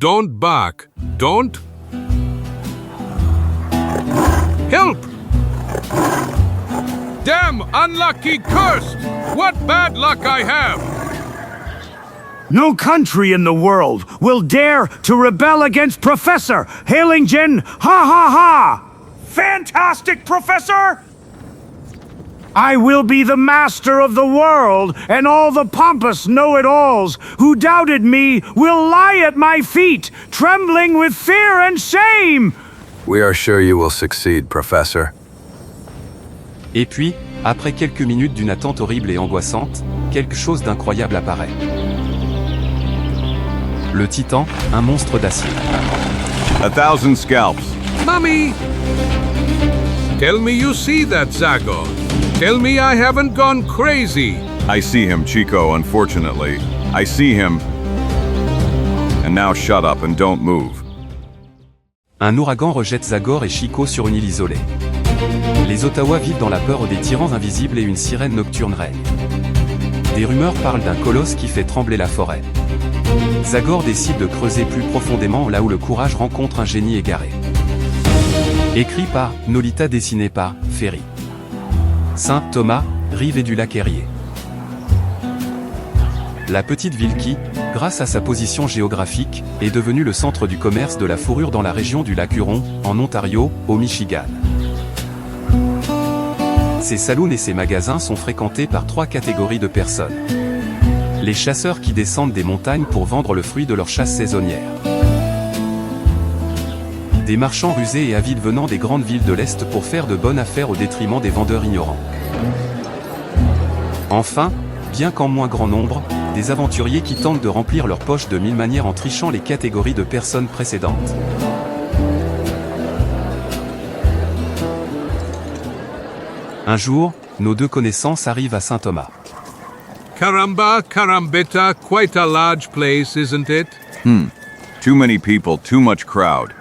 don't bark. Don't. Help! Damn unlucky cursed! What bad luck I have! No country in the world will dare to rebel against Professor Hailingen. Ha ha ha! Fantastic, Professor! I will be the master of the world, and all the pompous know-it-alls who doubted me will lie at my feet, trembling with fear and shame. We are sure you will succeed, Professor. Et puis, après quelques minutes d'une attente horrible et angoissante, quelque chose d'incroyable apparaît. Le Titan, un monstre d'acier. 1,000 scalps. Mummy! Tell me you see that, Zagor. Tell me I haven't gone crazy. I see him, Chico, unfortunately. I see him. And now shut up and don't move. Un ouragan rejette Zagor et Chico sur une île isolée. Les Ottawas vivent dans la peur des tyrans invisibles et une sirène nocturne règne. Des rumeurs parlent d'un colosse qui fait trembler la forêt. Zagor décide de creuser plus profondément là où le courage rencontre un génie égaré. Écrit par Nolita, dessiné par Ferry. Saint Thomas, rive et du lac Erie. La petite ville qui, grâce à sa position géographique, est devenue le centre du commerce de la fourrure dans la région du lac Huron, en Ontario, au Michigan. Ses saloons et ses magasins sont fréquentés par 3 catégories de personnes. Les chasseurs qui descendent des montagnes pour vendre le fruit de leur chasse saisonnière. Des marchands rusés et avides venant des grandes villes de l'Est pour faire de bonnes affaires au détriment des vendeurs ignorants. Enfin, bien qu'en moins grand nombre, des aventuriers qui tentent de remplir leurs poches de 1000 manières en trichant les catégories de personnes précédentes. Un jour, nos 2 connaissances arrivent à Saint-Thomas. Caramba, carambetta, quite a large place, isn't it? Too many people, too much crowd.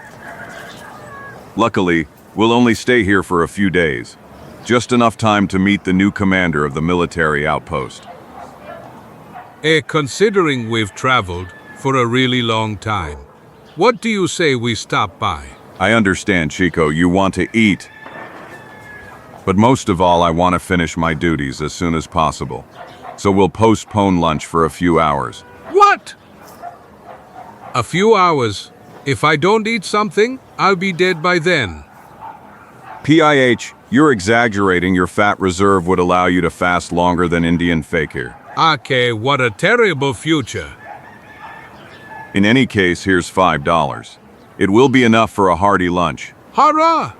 Luckily, we'll only stay here for a few days. Just enough time to meet the new commander of the military outpost. Considering we've traveled for a really long time, what do you say we stop by? I understand, Chico, you want to eat. But most of all, I want to finish my duties as soon as possible. So we'll postpone lunch for a few hours. What? A few hours? If I don't eat something, I'll be dead by then. PIH, you're exaggerating. Your fat reserve would allow you to fast longer than Indian fakir. Okay, what a terrible future. In any case, here's $5. It will be enough for a hearty lunch. Hurrah!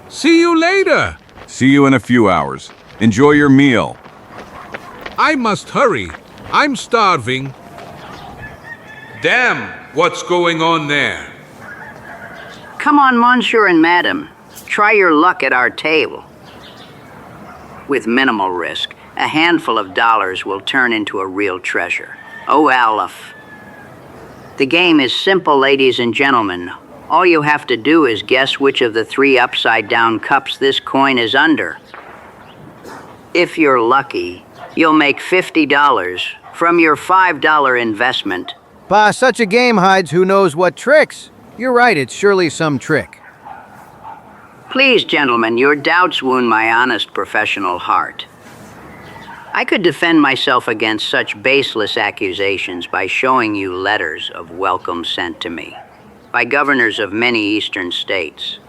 See you later. See you in a few hours. Enjoy your meal. I must hurry. I'm starving. Damn, what's going on there? Come on, Monsieur and Madam. Try your luck at our table. With minimal risk, a handful of dollars will turn into a real treasure. Oh, Aleph. The game is simple, ladies and gentlemen. All you have to do is guess which of the 3 upside-down cups this coin is under. If you're lucky, you'll make $50 from your $5 investment. Bah, such a game hides who knows what tricks. You're right, it's surely some trick. Please, gentlemen, your doubts wound my honest professional heart. I could defend myself against such baseless accusations by showing you letters of welcome sent to me by governors of many eastern states.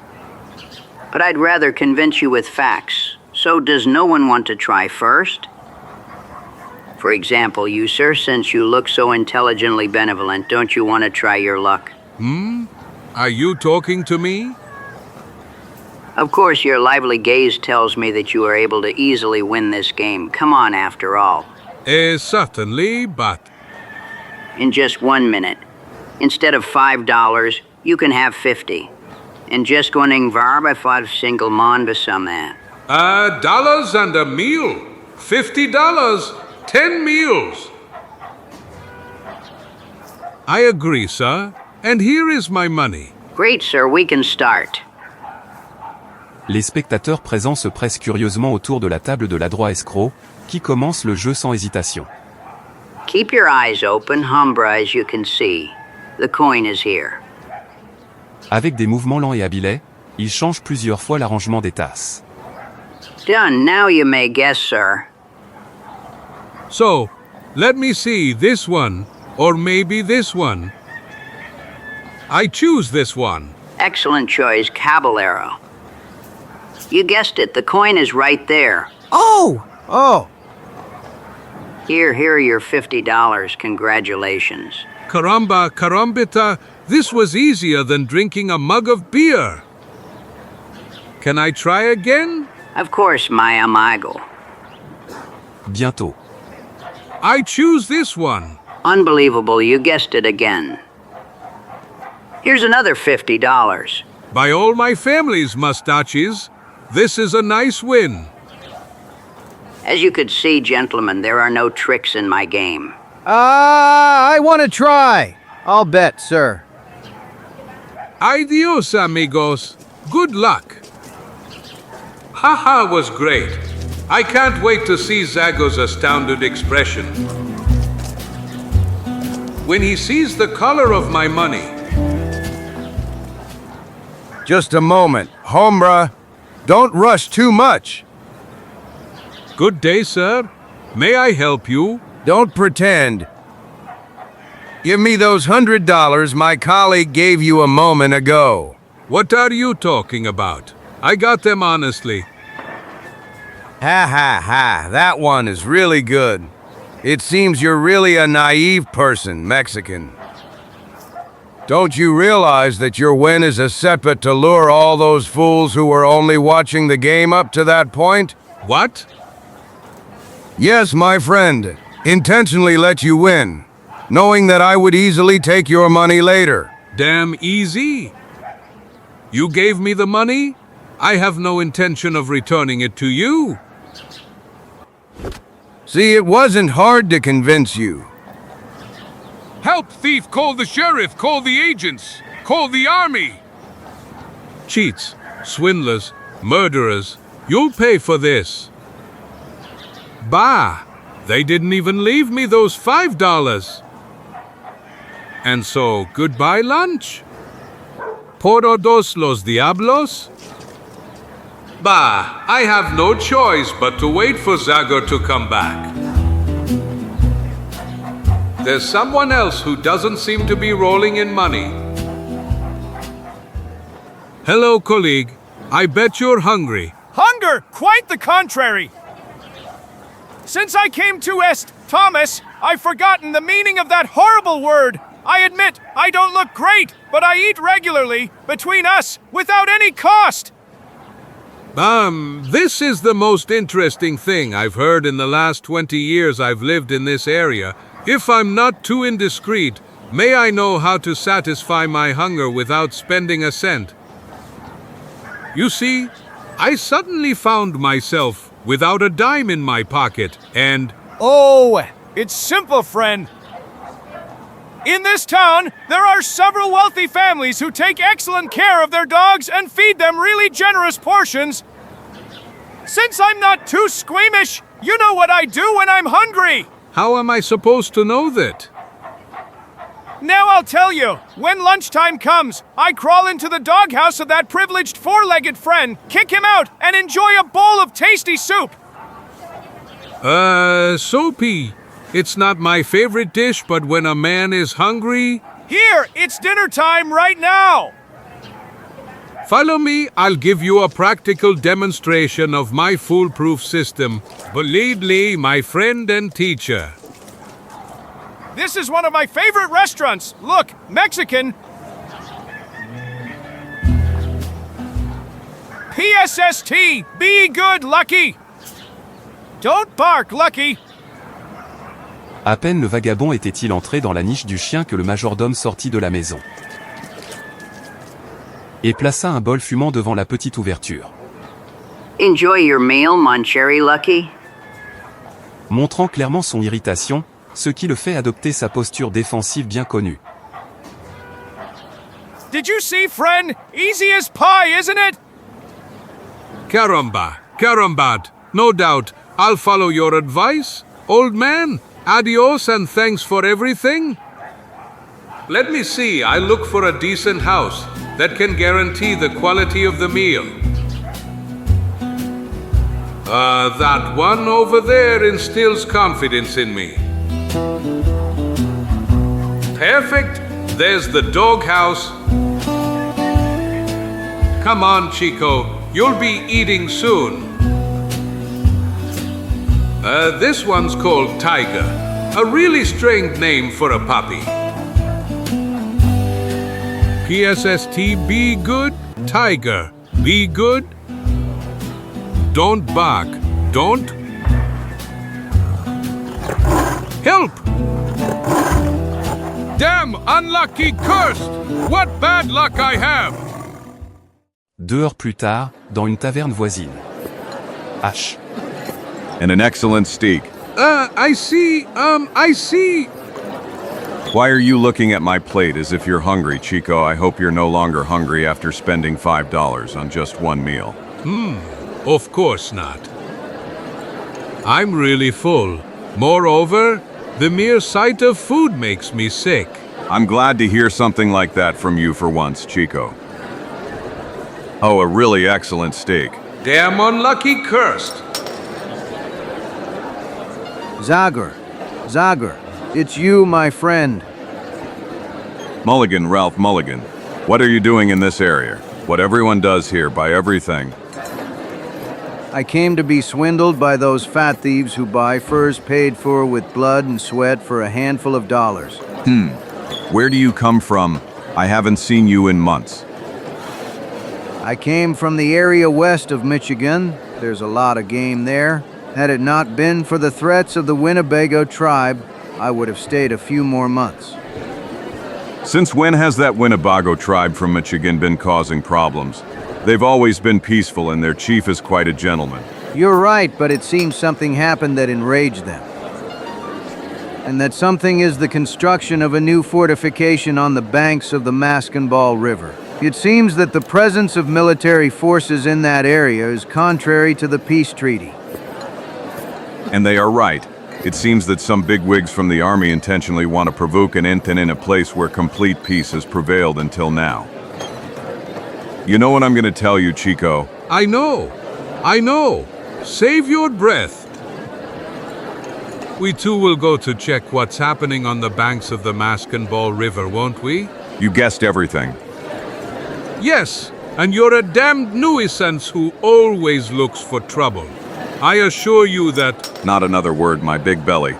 But I'd rather convince you with facts. So does no one want to try first? For example, you, sir, since you look so intelligently benevolent, don't you want to try your luck? Are you talking to me? Of course, your lively gaze tells me that you are able to easily win this game. Come on, after all. Certainly, but... In just 1 minute. Instead of $5, you can have 50. En just going varbe for single mon besamman. Dollars and a meal. $50. 10 meals. I agree, sir. And here is my money. Great, sir. We can start. Les spectateurs présents se pressent curieusement autour de la table de l'adroit escroc, qui commence le jeu sans hésitation. Keep your eyes open, Humbra, as you can see. The coin is here. Avec des mouvements lents et habilets, il change plusieurs fois l'arrangement des tasses. Done. Now you may guess, sir. So, let me see this one, or maybe this one. I choose this one. Excellent choice, Caballero. You guessed it. The coin is right there. Oh! Oh! Here are your $50. Congratulations. Caramba, carambita, this was easier than drinking a mug of beer. Can I try again? Of course, my amigo. Bientôt. I choose this one. Unbelievable, you guessed it again. Here's another $50. By all my family's mustaches, this is a nice win. As you could see, gentlemen, there are no tricks in my game. I want to try. I'll bet, sir. Adios, amigos. Good luck. Haha was great. I can't wait to see Zagor's astounded expression when he sees the color of my money. Just a moment. Hombre, don't rush too much. Good day, sir. May I help you? Don't pretend. Give me those $100 my colleague gave you a moment ago. What are you talking about? I got them honestly. Ha ha ha, that one is really good. It seems you're really a naive person, Mexican. Don't you realize that your win is a setup to lure all those fools who were only watching the game up to that point? What? Yes, my friend. Intentionally let you win, knowing that I would easily take your money later. Damn easy. You gave me the money? I have no intention of returning it to you. See, it wasn't hard to convince you. Help, thief! Call the sheriff! Call the agents! Call the army! Cheats, swindlers, murderers, you'll pay for this. Bah! They didn't even leave me those $5. And so, goodbye lunch? Por todos los diablos? Bah, I have no choice but to wait for Zagor to come back. There's someone else who doesn't seem to be rolling in money. Hello, colleague. I bet you're hungry. Hunger! Quite the contrary! Since I came to Thomas, I've forgotten the meaning of that horrible word. I admit, I don't look great, but I eat regularly, between us, without any cost. This is the most interesting thing I've heard in the last 20 years I've lived in this area. If I'm not too indiscreet, may I know how to satisfy my hunger without spending a cent? You see, I suddenly found myself without a dime in my pocket, and... Oh, it's simple, friend. In this town, there are several wealthy families who take excellent care of their dogs and feed them really generous portions. Since I'm not too squeamish, you know what I do when I'm hungry. How am I supposed to know that? Now I'll tell you. When lunchtime comes, I crawl into the doghouse of that privileged four-legged friend, kick him out, and enjoy a bowl of tasty soup. Soapy. It's not my favorite dish, but when a man is hungry... Here, it's dinner time right now. Follow me, I'll give you a practical demonstration of my foolproof system. Believe me, my friend and teacher. This is one of my favorite restaurants. Look, Mexican. PSST, be good, Lucky. Don't bark, Lucky. À peine le vagabond était-il entré dans la niche du chien que le majordome sortit de la maison et plaça un bol fumant devant la petite ouverture. Enjoy your meal, mon cherry Lucky. Montrant clairement son irritation, ce qui le fait adopter sa posture défensive bien connue. Did you see, friend? Easy as pie, isn't it? Caramba, carambat. No doubt, I'll follow your advice. Old man, adios and thanks for everything. Let me see. I look for a decent house that can guarantee the quality of the meal. That one over there instills confidence in me. Perfect. There's the doghouse. Come on, Chico. You'll be eating soon. This one's called Tiger. A really strange name for a puppy. PSST, be good. Tiger, be good. Don't bark. Don't. Help! Damn, unlucky, cursed! What bad luck I have! 2 heures plus tard, dans une taverne voisine. H. And an excellent steak. I see. Why are you looking at my plate as if you're hungry, Chico? I hope you're no longer hungry after spending $5 on just one meal. Of course not. I'm really full. Moreover, the mere sight of food makes me sick. I'm glad to hear something like that from you for once, Chico. Oh, a really excellent steak. Damn unlucky, cursed. Zagor, it's you, my friend. Mulligan, Ralph Mulligan. What are you doing in this area? What everyone does here, buy everything. I came to be swindled by those fat thieves who buy furs paid for with blood and sweat for a handful of dollars. Where do you come from? I haven't seen you in months. I came from the area west of Michigan. There's a lot of game there. Had it not been for the threats of the Winnebago tribe, I would have stayed a few more months. Since when has that Winnebago tribe from Michigan been causing problems? They've always been peaceful and their chief is quite a gentleman. You're right, but it seems something happened that enraged them. And that something is the construction of a new fortification on the banks of the Maskenball River. It seems that the presence of military forces in that area is contrary to the peace treaty. And they are right. It seems that some bigwigs from the army intentionally want to provoke an incident in a place where complete peace has prevailed until now. You know what I'm going to tell you, Chico? I know. Save your breath. We too will go to check what's happening on the banks of the Maskenball River, won't we? You guessed everything. Yes, and you're a damned nuisance who always looks for trouble. I assure you that... Not another word, my big belly.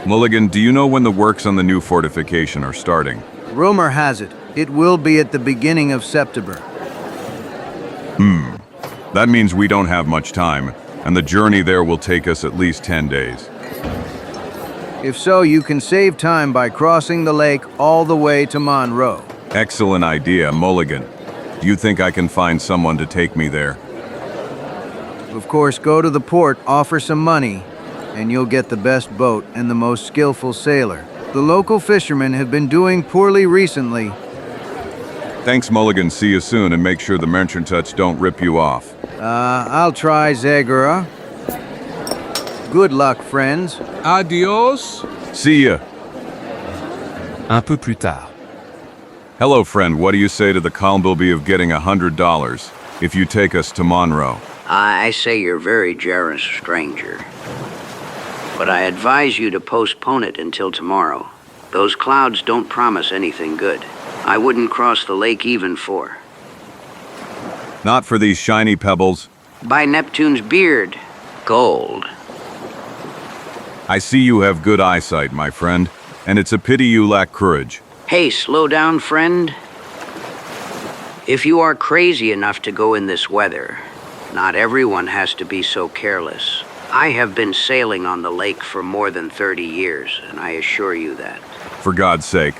Mulligan, do you know when the works on the new fortification are starting? Rumor has it, it will be at the beginning of September. That means we don't have much time, and the journey there will take us at least 10 days. If so, you can save time by crossing the lake all the way to Monroe. Excellent idea, Mulligan. Do you think I can find someone to take me there? Of course, go to the port, offer some money, and you'll get the best boat and the most skillful sailor. The local fishermen have been doing poorly recently. Thanks, Mulligan. See you soon, and make sure the merchants don't rip you off. I'll try, Zagor. Good luck, friends. Adios. See ya. Un peu plus tard. Hello, friend. What do you say to the Columbleby of getting $100 if you take us to Monroe? I say you're very generous, stranger. But I advise you to postpone it until tomorrow. Those clouds don't promise anything good. I wouldn't cross the lake even for. Not for these shiny pebbles. By Neptune's beard, gold. I see you have good eyesight, my friend, and it's a pity you lack courage. Hey, slow down, friend. If you are crazy enough to go in this weather, not everyone has to be so careless. I have been sailing on the lake for more than 30 years, and I assure you that. For God's sake,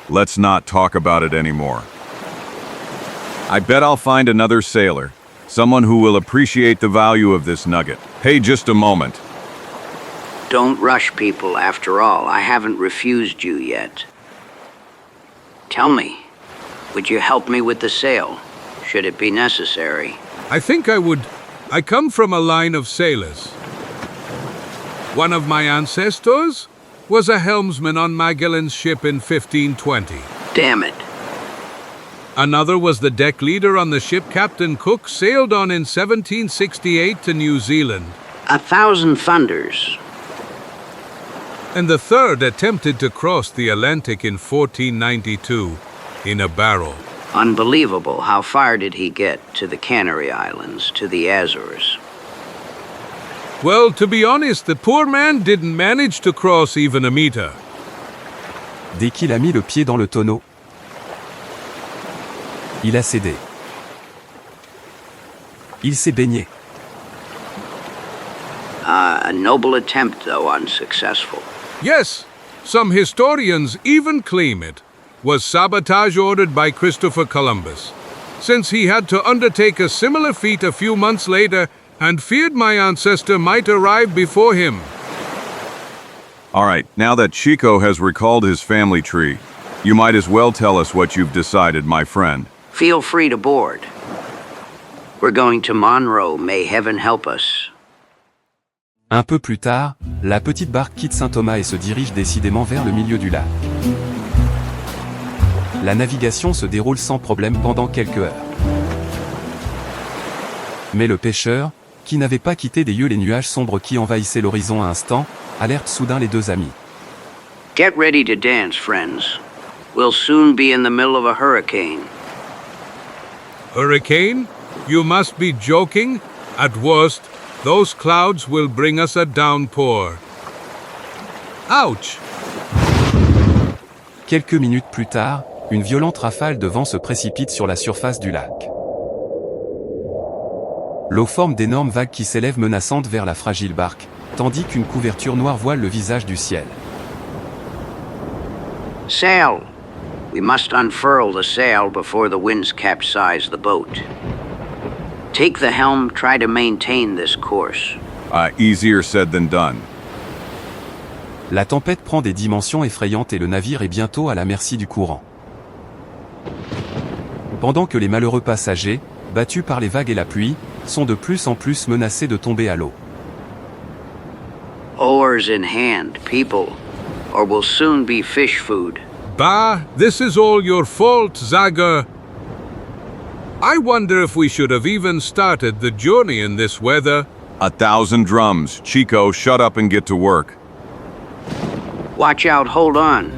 let's not talk about it anymore. I bet I'll find another sailor, someone who will appreciate the value of this nugget. Hey, just a moment. Don't rush people, after all. I haven't refused you yet. Tell me, would you help me with the sail, should it be necessary? I think I would. I come from a line of sailors. One of my ancestors was a helmsman on Magellan's ship in 1520. Damn it. Another was the deck leader on the ship Captain Cook sailed on in 1768 to New Zealand. 1,000 thunders. And the third attempted to cross the Atlantic in 1492 in a barrel. Unbelievable. How far did he get? To the Canary Islands, to the Azores? Well, to be honest, the poor man didn't manage to cross even a meter. Dès qu'il a mis le pied dans le tonneau, il a cédé. Il s'est baigné. A noble attempt, though unsuccessful. Yes, some historians even claim it was sabotage ordered by Christopher Columbus, since he had to undertake a similar feat a few months later and feared my ancestor might arrive before him. All right, now that Chico has recalled his family tree, you might as well tell us what you've decided, my friend. Feel free to board. We're going to Monroe, may heaven help us. Un peu plus tard, la petite barque quitte Saint-Thomas et se dirige décidément vers le milieu du lac. La navigation se déroule sans problème pendant quelques heures. Mais le pêcheur, qui n'avait pas quitté des yeux les nuages sombres qui envahissaient l'horizon à instant, alerte soudain les deux amis. Get ready to dance, friends. We'll soon be in the middle of a hurricane. Hurricane? You must be joking. At worst, those clouds will bring us a downpour. Ouch! Quelques minutes plus tard, une violente rafale de vent se précipite sur la surface du lac. L'eau forme d'énormes vagues qui s'élèvent menaçantes vers la fragile barque, tandis qu'une couverture noire voile le visage du ciel. Sail! We must unfurl the sail before the winds capsize the boat. Take the helm, try to maintain this course. Easier said than done. La tempête prend des dimensions effrayantes et le navire est bientôt à la merci du courant. Pendant que les malheureux passagers, battus par les vagues et la pluie, sont de plus en plus menacés de tomber à l'eau. Oars in hand, people, or we'll soon be fish food. Bah, this is all your fault, Zagor. I wonder if we should have even started the journey in this weather. 1,000 drums. Chico, shut up and get to work. Watch out, hold on.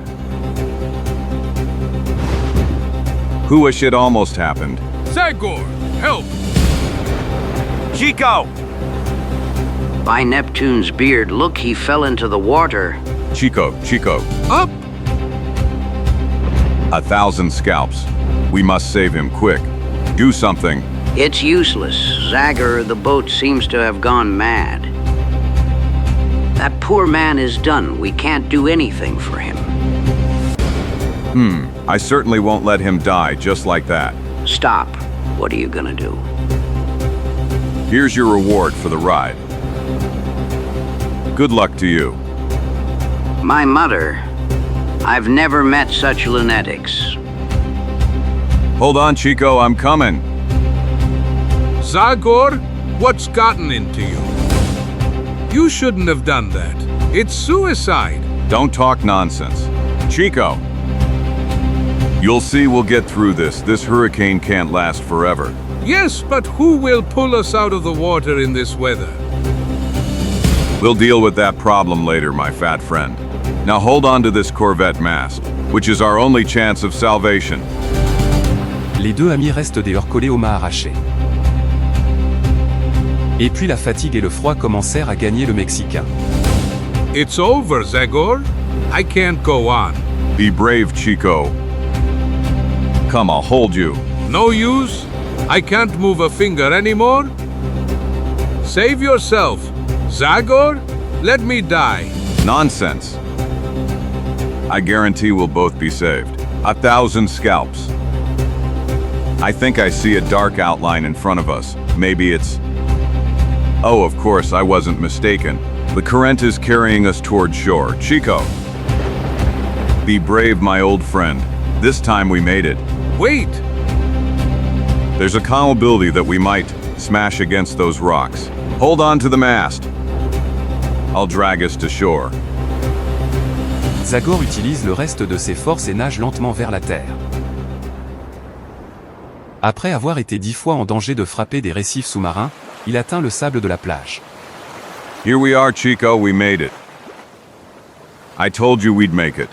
Wish it almost happened. Zagor, help! Chico! By Neptune's beard, look, he fell into the water. Chico, Up! 1,000 scalps. We must save him quick. Do something. It's useless. Zagor, the boat seems to have gone mad. That poor man is done. We can't do anything for him. I certainly won't let him die just like that. Stop. What are you gonna do? Here's your reward for the ride. Good luck to you. My mother. I've never met such lunatics. Hold on, Chico, I'm coming. Zagor, what's gotten into you? You shouldn't have done that. It's suicide. Don't talk nonsense. Chico. You'll see we'll get through this. This hurricane can't last forever. Yes, but who will pull us out of the water in this weather? We'll deal with that problem later, my fat friend. Now hold on to this Corvette mast, which is our only chance of salvation. Les deux amis restent des heures collés au mât arraché. Et puis la fatigue et le froid commencèrent à gagner le Mexicain. It's over, Zagor. I can't go on. Be brave, Chico. Come, I'll hold you. No use. I can't move a finger anymore. Save yourself. Zagor, let me die. Nonsense. I guarantee we'll both be saved. 1,000 scalps. I think I see a dark outline in front of us. Maybe it's... Oh, of course, I wasn't mistaken. The current is carrying us toward shore. Chico. Be brave, my old friend. This time we made it. Wait. There's a probability that we might smash against those rocks. Hold on to the mast. I'll drag us to shore. Zagor utilise le reste de ses forces et nage lentement vers la terre. Après avoir été 10 fois en danger de frapper des récifs sous-marins, il atteint le sable de la plage. Here we are, Chico, we made it. I told you we'd make it.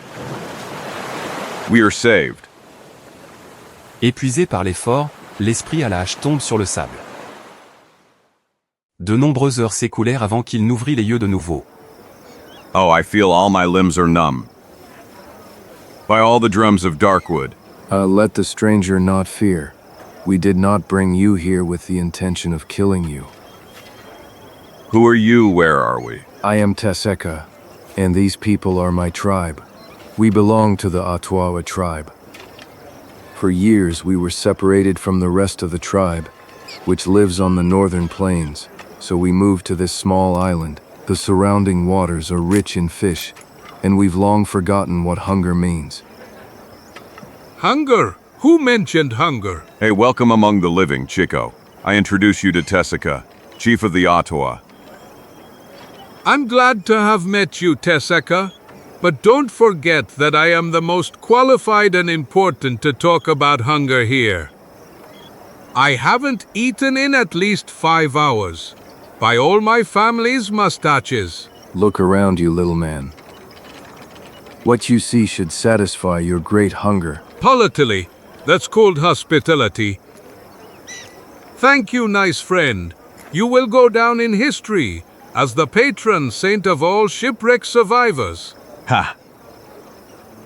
We are saved. Épuisé par l'effort, l'esprit à la hache tombe sur le sable. De nombreuses heures s'écoulèrent avant qu'il n'ouvrît les yeux de nouveau. Oh, I feel all my limbs are numb. By all the drums of Darkwood. Let the stranger not fear. We did not bring you here with the intention of killing you. Who are you? Where are we? I am Teseka, and these people are my tribe. We belong to the Ottawas tribe. For years we were separated from the rest of the tribe, which lives on the northern plains, so we moved to this small island. The surrounding waters are rich in fish, and we've long forgotten what hunger means. Hunger? Who mentioned hunger? Hey, welcome among the living, Chico. I introduce you to Teseka, chief of the Ottawa. I'm glad to have met you, Teseka. But don't forget that I am the most qualified and important to talk about hunger here. I haven't eaten in at least 5 hours. By all my family's mustaches. Look around you, little man. What you see should satisfy your great hunger. Politely, that's called hospitality. Thank you, nice friend. You will go down in history as the patron saint of all shipwreck survivors. Ha!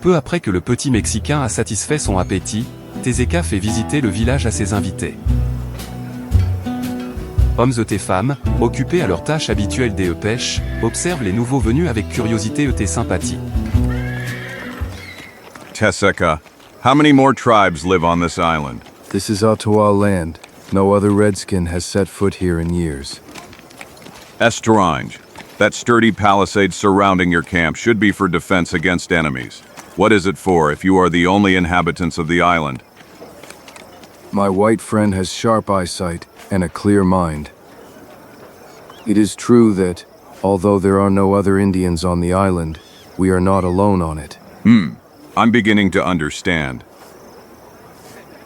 Peu après que le petit Mexicain a satisfait son appétit, Teseka fait visiter le village à ses invités. Hommes et femmes, occupés à leurs tâches habituelles des pêches, observent les nouveaux venus avec curiosité et sympathie. Teseka, how many more tribes live on this island? This is Ottawa land. No other redskin has set foot here in years. Estrange. That sturdy palisade surrounding your camp should be for defense against enemies. What is it for if you are the only inhabitants of the island? My white friend has sharp eyesight and a clear mind. It is true that, although there are no other Indians on the island, we are not alone on it. I'm beginning to understand.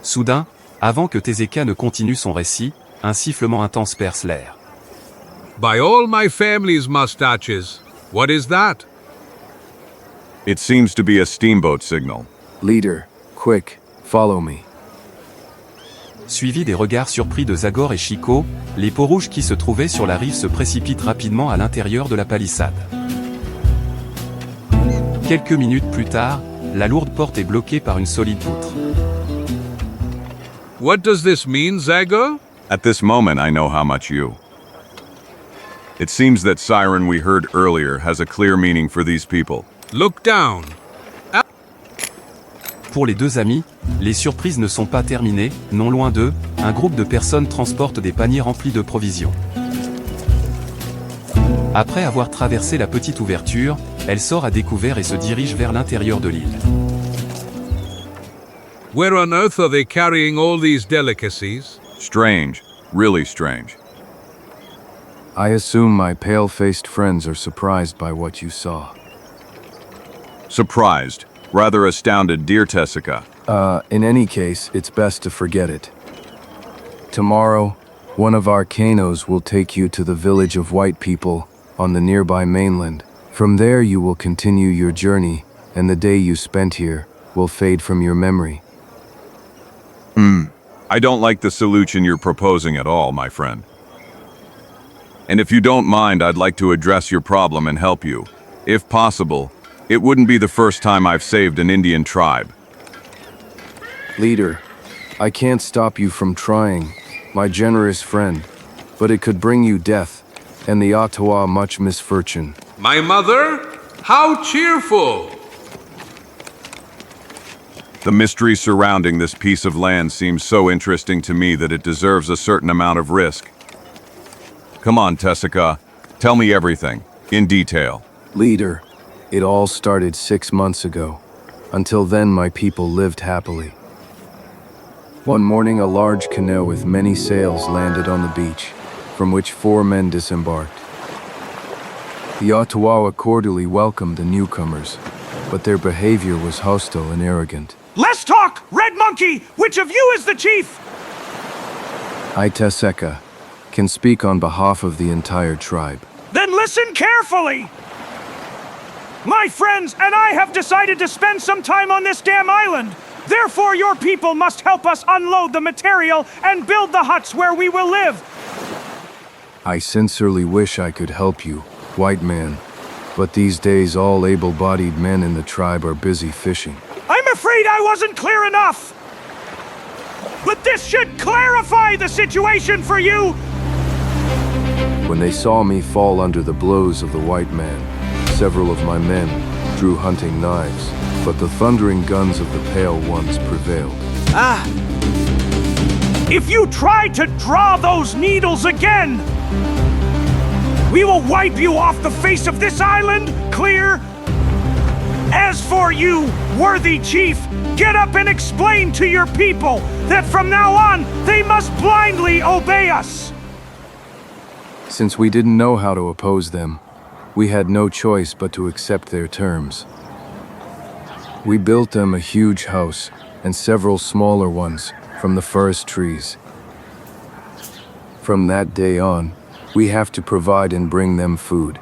Soudain, avant que Teseka ne continue son récit, un sifflement intense perce l'air. By all my family's mustaches. What is that? It seems to be a steamboat signal. Leader, quick, follow me. Suivi des regards surpris de Zagor et Chico, les peaux-rouges qui se trouvaient sur la rive se précipitent rapidement à l'intérieur de la palissade. Quelques minutes plus tard, la lourde porte est bloquée par une solide poutre. What does this mean, Zagor? At this moment, I know how much you. It seems that siren we heard earlier has a clear meaning for these people. Look down. Pour les deux amis, les surprises ne sont pas terminées, non loin d'eux, un groupe de personnes transporte des paniers remplis de provisions. Après avoir traversé la petite ouverture, elle sort à découvert et se dirige vers l'intérieur de l'île. Where on earth are they carrying all these delicacies? Strange. Really strange. I assume my pale-faced friends are surprised by what you saw. Surprised. Rather astounded, dear Teseka. In any case, it's best to forget it. Tomorrow, one of our canoes will take you to the village of white people on the nearby mainland. From there you will continue your journey, and the day you spent here will fade from your memory. I don't like the solution you're proposing at all, my friend. And if you don't mind, I'd like to address your problem and help you. If possible, it wouldn't be the first time I've saved an Indian tribe. Leader, I can't stop you from trying, my generous friend, but it could bring you death, and the Ottawa much misfortune. My mother? How cheerful! The mystery surrounding this piece of land seems so interesting to me that it deserves a certain amount of risk. Come on, Teseka. Tell me everything, in detail. Leader, it all started 6 months ago. Until then, my people lived happily. One morning, a large canoe with many sails landed on the beach, from which 4 men disembarked. The Ottawa cordially welcomed the newcomers, but their behavior was hostile and arrogant. Let's talk! Red Monkey, which of you is the chief? I, Teseka, can speak on behalf of the entire tribe. Then listen carefully! My friends and I have decided to spend some time on this damn island. Therefore, your people must help us unload the material and build the huts where we will live. I sincerely wish I could help you, white man, but these days all able-bodied men in the tribe are busy fishing. I'm afraid I wasn't clear enough. But this should clarify the situation for you. When they saw me fall under the blows of the white man, several of my men drew hunting knives, but the thundering guns of the Pale Ones prevailed. If you try to draw those needles again, we will wipe you off the face of this island, clear? As for you, worthy chief, get up and explain to your people that from now on, they must blindly obey us. Since we didn't know how to oppose them, we had no choice but to accept their terms. We built them a huge house and several smaller ones from the forest trees. From that day on, we have to provide and bring them food,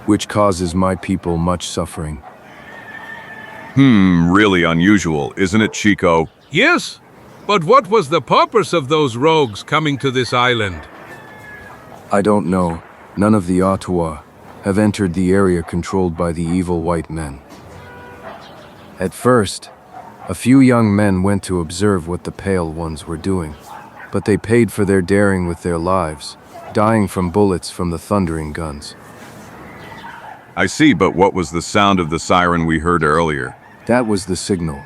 which causes my people much suffering. Really unusual, isn't it, Chico? Yes, but what was the purpose of those rogues coming to this island? I don't know. None of the Ottawas have entered the area controlled by the evil white men. At first, a few young men went to observe what the Pale Ones were doing, but they paid for their daring with their lives, dying from bullets from the thundering guns. I see, but what was the sound of the siren we heard earlier? That was the signal.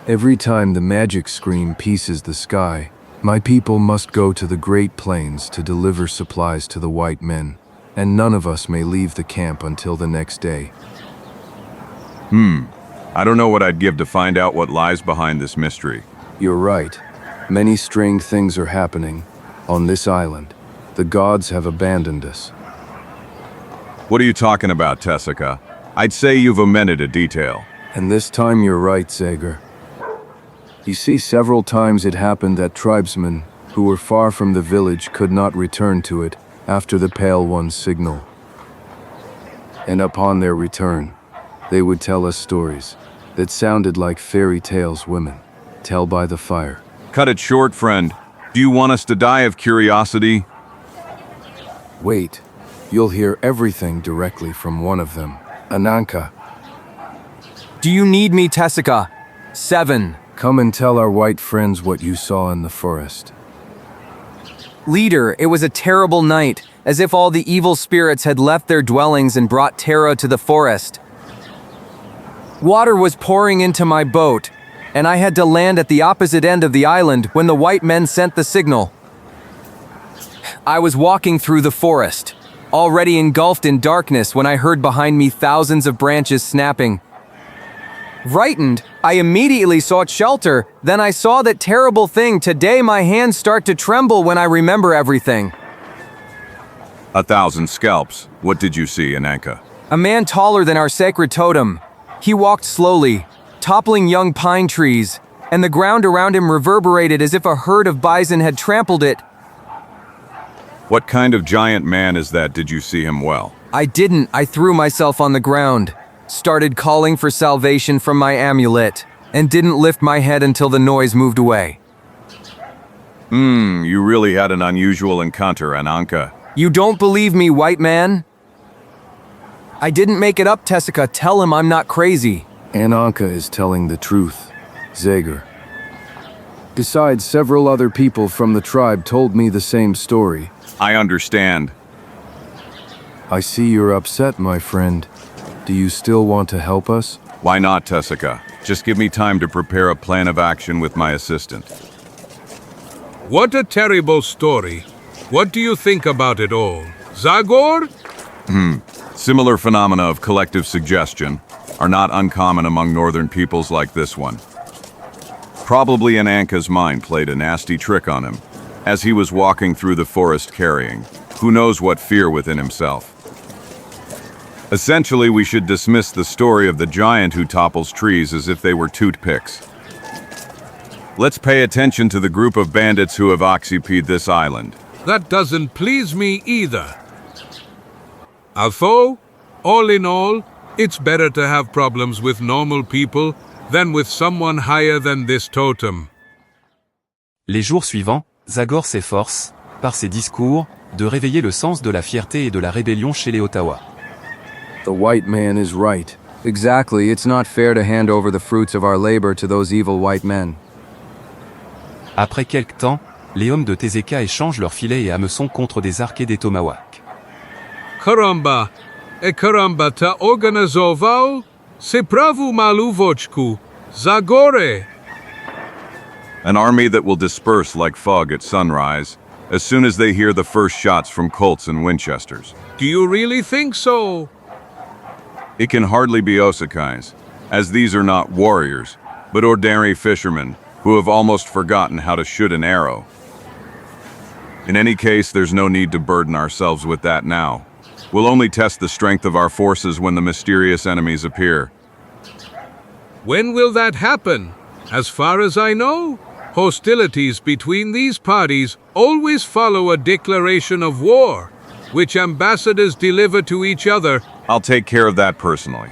Every time the magic scream pieces the sky, my people must go to the Great Plains to deliver supplies to the white men, and none of us may leave the camp until the next day. I don't know what I'd give to find out what lies behind this mystery. You're right. Many strange things are happening on this island. The gods have abandoned us. What are you talking about, Teseka? I'd say you've omitted a detail. And this time you're right, Zagor. You see, several times it happened that tribesmen who were far from the village could not return to it after the Pale One's signal. And upon their return, they would tell us stories that sounded like fairy tales women tell by the fire. Cut it short, friend. Do you want us to die of curiosity? Wait, you'll hear everything directly from one of them. Ananka, Do you need me, Teseka? 7. come and tell our white friends what you saw in the forest. Leader, it was a terrible night, as if all the evil spirits had left their dwellings and brought terror to the forest. Water was pouring into my boat, and I had to land at the opposite end of the island when the white men sent the signal. I was walking through the forest, already engulfed in darkness when I heard behind me thousands of branches snapping. Frightened, I immediately sought shelter. Then I saw that terrible thing. Today my hands start to tremble when I remember everything. 1,000 scalps. What did you see, Ananka? A man taller than our sacred totem. He walked slowly, toppling young pine trees, and the ground around him reverberated as if a herd of bison had trampled it. What kind of giant man is that? Did you see him well? I didn't. I threw myself on the ground, started calling for salvation from my amulet, and didn't lift my head until the noise moved away. You really had an unusual encounter, Ananka. You don't believe me, white man? I didn't make it up, Teseka. Tell him I'm not crazy. Ananka is telling the truth, Zagor. Besides, several other people from the tribe told me the same story. I understand. I see you're upset, my friend. Do you still want to help us? Why not, Teseka? Just give me time to prepare a plan of action with my assistant. What a terrible story. What do you think about it all? Zagor? Similar phenomena of collective suggestion are not uncommon among northern peoples like this one. Probably Ananka's mind played a nasty trick on him, as he was walking through the forest carrying who knows what fear within himself. Essentially, we should dismiss the story of the giant who topples trees as if they were toothpicks. Let's pay attention to the group of bandits who have occupied this island. That doesn't please me either. Although, all in all, it's better to have problems with normal people than with someone higher than this totem. Les jours suivants, Zagor s'efforce, par ses discours, de réveiller le sens de la fierté et de la rébellion chez les Ottawas. The white man is right. Exactly, it's not fair to hand over the fruits of our labor to those evil white men. Après quelque temps, les hommes de Tezeka échangent leurs filets et hameçons contre des arcs et des tomahawks. Caramba, caramba ta organizował? Se prawu malu voczku, Zagore. An army that will disperse like fog at sunrise, as soon as they hear the first shots from Colts and Winchesters. Do you really think so? It can hardly be Osakais, as these are not warriors, but ordinary fishermen who have almost forgotten how to shoot an arrow. In any case, there's no need to burden ourselves with that now. We'll only test the strength of our forces when the mysterious enemies appear. When will that happen? As far as I know, hostilities between these parties always follow a declaration of war, which ambassadors deliver to each other. I'll take care of that personally.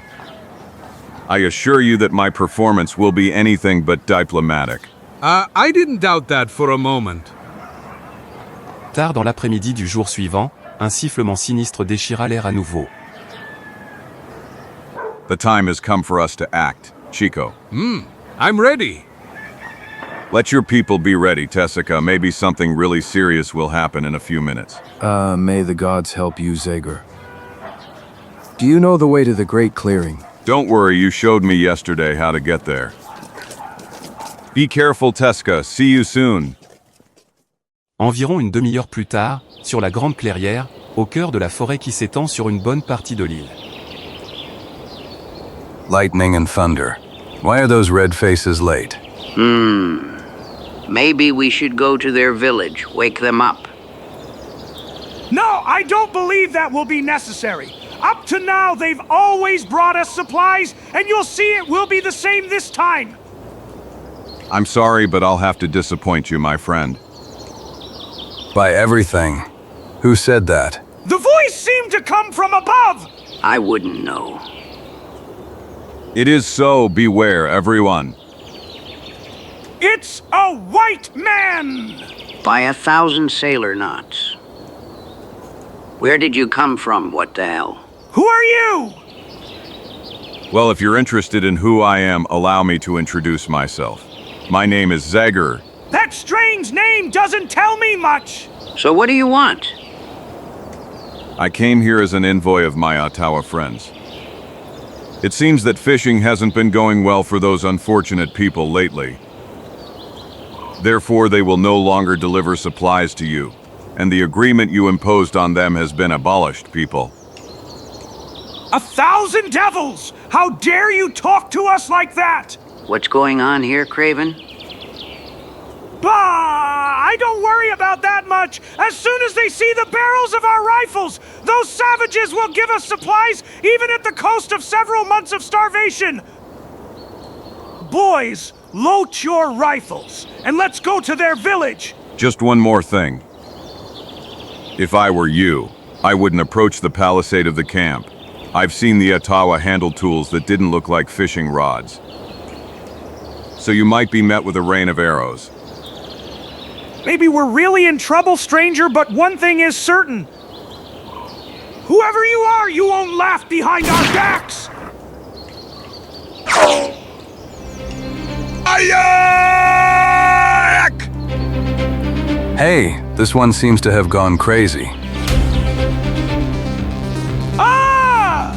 I assure you that my performance will be anything but diplomatic. I didn't doubt that for a moment. Tard dans l'après-midi du jour suivant, un sifflement sinistre déchira l'air à nouveau. The time has come for us to act, Chico. I'm ready. Let your people be ready, Tessica. Maybe something really serious will happen in a few minutes. May the gods help you, Zagor. Do you know the way to the Great Clearing? Don't worry, you showed me yesterday how to get there. Be careful, Tessica. See you soon. Environ une demi-heure plus tard, sur la grande clairière, au cœur de la forêt qui s'étend sur une bonne partie de l'île. Lightning and thunder. Why are those red faces late? Maybe we should go to their village, wake them up. No, I don't believe that will be necessary. Up to now, they've always brought us supplies, and you'll see it will be the same this time. I'm sorry, but I'll have to disappoint you, my friend. By everything. Who said that? The voice seemed to come from above. I wouldn't know. It is so. Beware, everyone. It's a white man! By 1,000 sailor knots. Where did you come from, what the hell? Who are you? Well, if you're interested in who I am, allow me to introduce myself. My name is Zagor. That strange name doesn't tell me much. So what do you want? I came here as an envoy of my Ottawa friends. It seems that fishing hasn't been going well for those unfortunate people lately. Therefore, they will no longer deliver supplies to you, and the agreement you imposed on them has been abolished, people. 1,000 devils! How dare you talk to us like that? What's going on here, Craven? Bah! I don't worry about that much. As soon as they see the barrels of our rifles, those savages will give us supplies even at the cost of several months of starvation. Boys, load your rifles, and let's go to their village. Just one more thing. If I were you, I wouldn't approach the palisade of the camp. I've seen the Ottawa handle tools that didn't look like fishing rods. So you might be met with a rain of arrows. Maybe we're really in trouble, stranger, but one thing is certain. Whoever you are, you won't laugh behind our backs! Hey, this one seems to have gone crazy. Ah!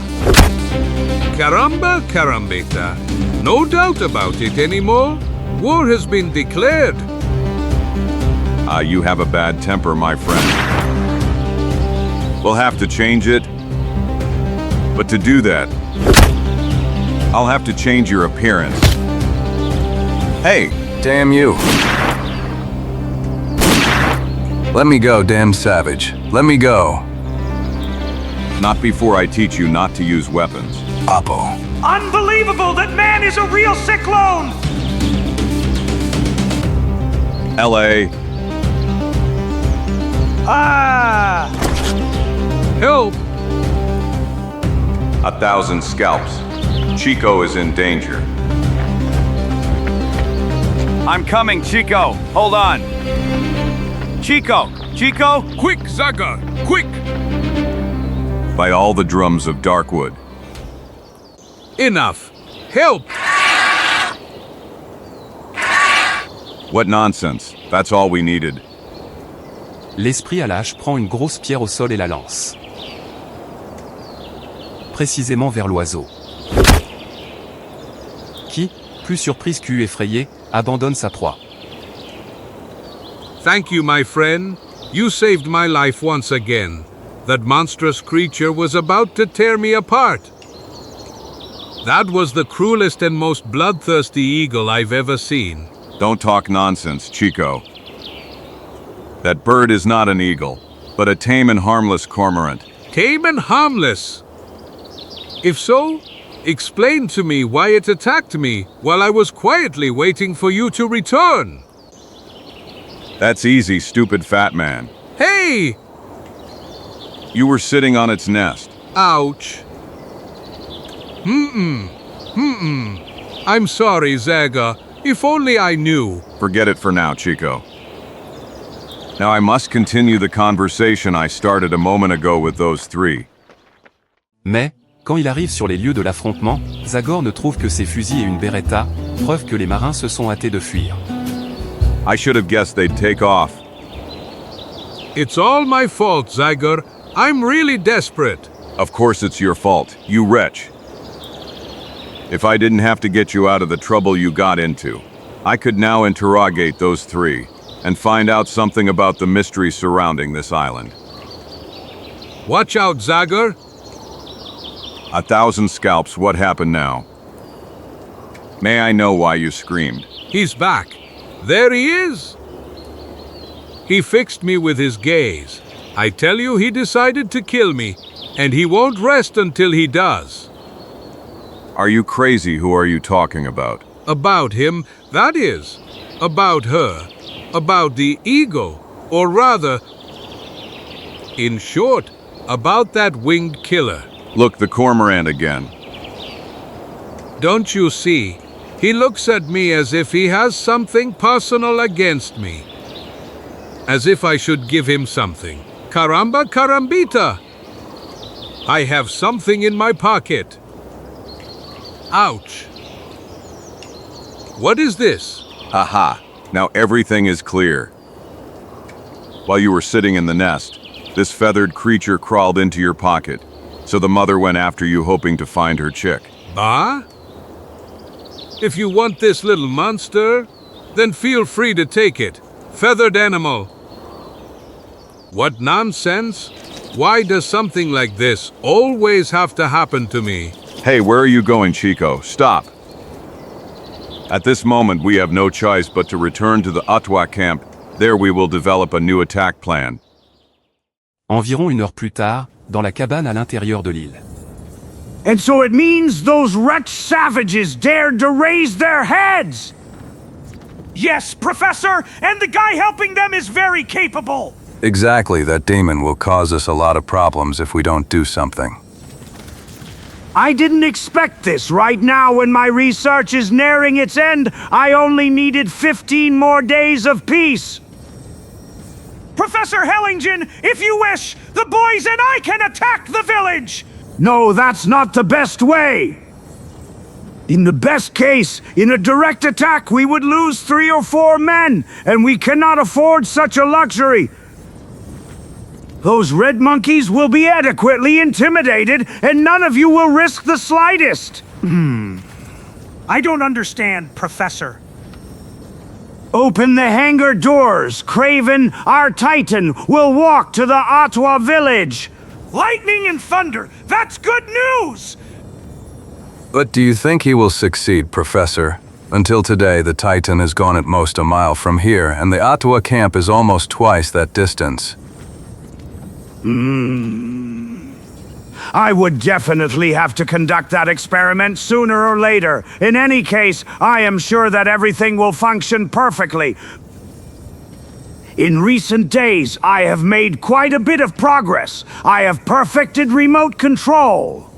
Caramba, carambita. No doubt about it anymore. War has been declared. You have a bad temper, my friend. We'll have to change it. But to do that, I'll have to change your appearance. Hey! Damn you. Let me go, damn savage. Let me go. Not before I teach you not to use weapons. Apo. Unbelievable that man is a real cyclone! LA. Ah! Help! 1,000 scalps. Chico is in danger. I'm coming, Chico. Hold on. Chico! Chico! Quick, Zagor! Quick! By all the drums of Darkwood. Enough! Help! What nonsense. That's all we needed. L'esprit à l'âge prend une grosse pierre au sol et la lance. Précisément vers l'oiseau. Qui, plus surprise qu'eût effrayé, abandonne sa proie. Thank you, my friend. You saved my life once again. That monstrous creature was about to tear me apart. That was the cruelest and most bloodthirsty eagle I've ever seen. Don't talk nonsense, Chico. That bird is not an eagle, but a tame and harmless cormorant. Tame and harmless. If so, explain to me why it attacked me while I was quietly waiting for you to return. That's easy, stupid fat man. Hey! You were sitting on its nest. Ouch. I'm sorry, Zagor. If only I knew. Forget it for now, Chico. Now I must continue the conversation I started a moment ago with those three. Mais, quand il arrive sur les lieux de l'affrontement, Zagor ne trouve que ses fusils et une beretta, preuve que les marins se sont hâtés de fuir. I should have guessed they'd take off. It's all my fault, Zagor. I'm really desperate. Of course it's your fault, you wretch. If I didn't have to get you out of the trouble you got into, I could now interrogate those three and find out something about the mystery surrounding this island. Watch out, Zagor. 1,000 scalps, what happened now? May I know why you screamed? He's back. There he is. He fixed me with his gaze. I tell you, he decided to kill me, and he won't rest until he does. Are you crazy? Who are you talking about? About him, that is. About her. About the ego. Or rather, in short, about that winged killer. Look, the cormorant again. Don't you see? He looks at me as if he has something personal against me. As if I should give him something. Caramba carambita! I have something in my pocket. Ouch! What is this? Aha! Now everything is clear. While you were sitting in the nest, this feathered creature crawled into your pocket, so the mother went after you hoping to find her chick. Bah? If you want this little monster, then feel free to take it. Feathered animal. What nonsense? Why does something like this always have to happen to me? Hey, where are you going, Chico? Stop! At this moment, we have no choice but to return to the Ottawas camp. There we will develop a new attack plan. Environ une heure plus tard, dans la cabane à l'intérieur de l'île. And so it means those wretched savages dared to raise their heads! Yes, Professor, and the guy helping them is very capable! Exactly, that demon will cause us a lot of problems if we don't do something. I didn't expect this. Right now, when my research is nearing its end, I only needed 15 more days of peace. Professor Hellingen, if you wish, the boys and I can attack the village! No, that's not the best way. In the best case, in a direct attack, we would lose 3 or 4 men, and we cannot afford such a luxury. Those red monkeys will be adequately intimidated, and none of you will risk the slightest. I don't understand, Professor. Open the hangar doors. Craven, our Titan, will walk to the Ottawa village. Lightning and thunder! That's good news! But do you think he will succeed, Professor? Until today, the Titan has gone at most a mile from here, and the Ottawa camp is almost twice that distance. I would definitely have to conduct that experiment sooner or later. In any case, I am sure that everything will function perfectly. In recent days, I have made quite a bit of progress. I have perfected remote control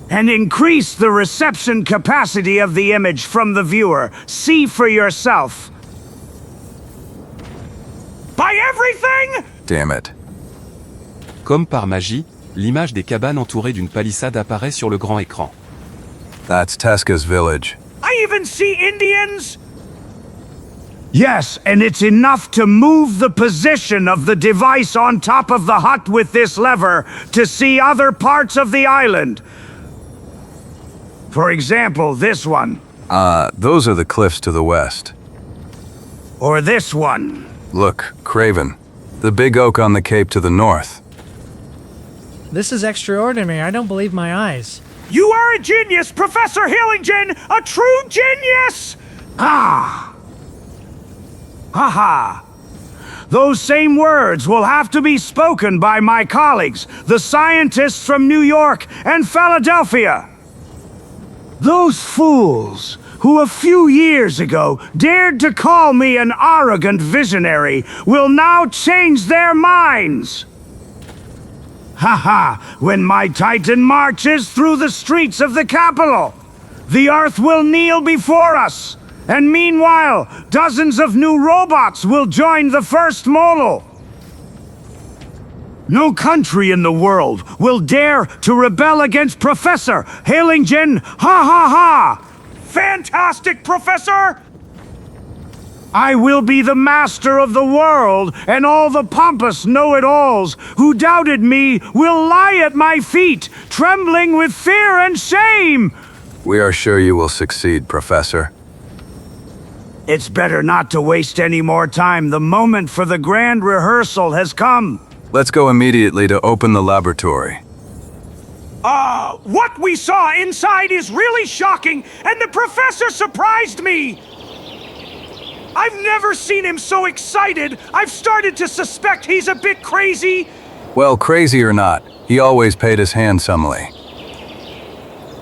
and increased the reception capacity of the image from the viewer. See for yourself. By everything! Damn it. Comme par magie, l'image des cabanes entourées d'une palissade apparaît sur le grand écran. That's Teska's village. I even see Indians! Yes, and it's enough to move the position of the device on top of the hut with this lever to see other parts of the island. For example, this one. Those are the cliffs to the west. Or this one. Look, Craven. The big oak on the cape to the north. This is extraordinary. I don't believe my eyes. You are a genius, Professor Hillingen! A true genius! Ah! Haha! Those same words will have to be spoken by my colleagues, the scientists from New York and Philadelphia. Those fools who a few years ago dared to call me an arrogant visionary will now change their minds. Haha, when my Titan marches through the streets of the capital, the Earth will kneel before us, and meanwhile, dozens of new robots will join the first model. No country in the world will dare to rebel against Professor Hillingen. Ha ha ha! Fantastic, Professor! I will be the master of the world, and all the pompous know-it-alls who doubted me will lie at my feet, trembling with fear and shame. We are sure you will succeed, Professor. It's better not to waste any more time. The moment for the grand rehearsal has come. Let's go immediately to open the laboratory. What we saw inside is really shocking, and the professor surprised me! I've never seen him so excited. I've started to suspect he's a bit crazy. Well, crazy or not, he always paid us handsomely.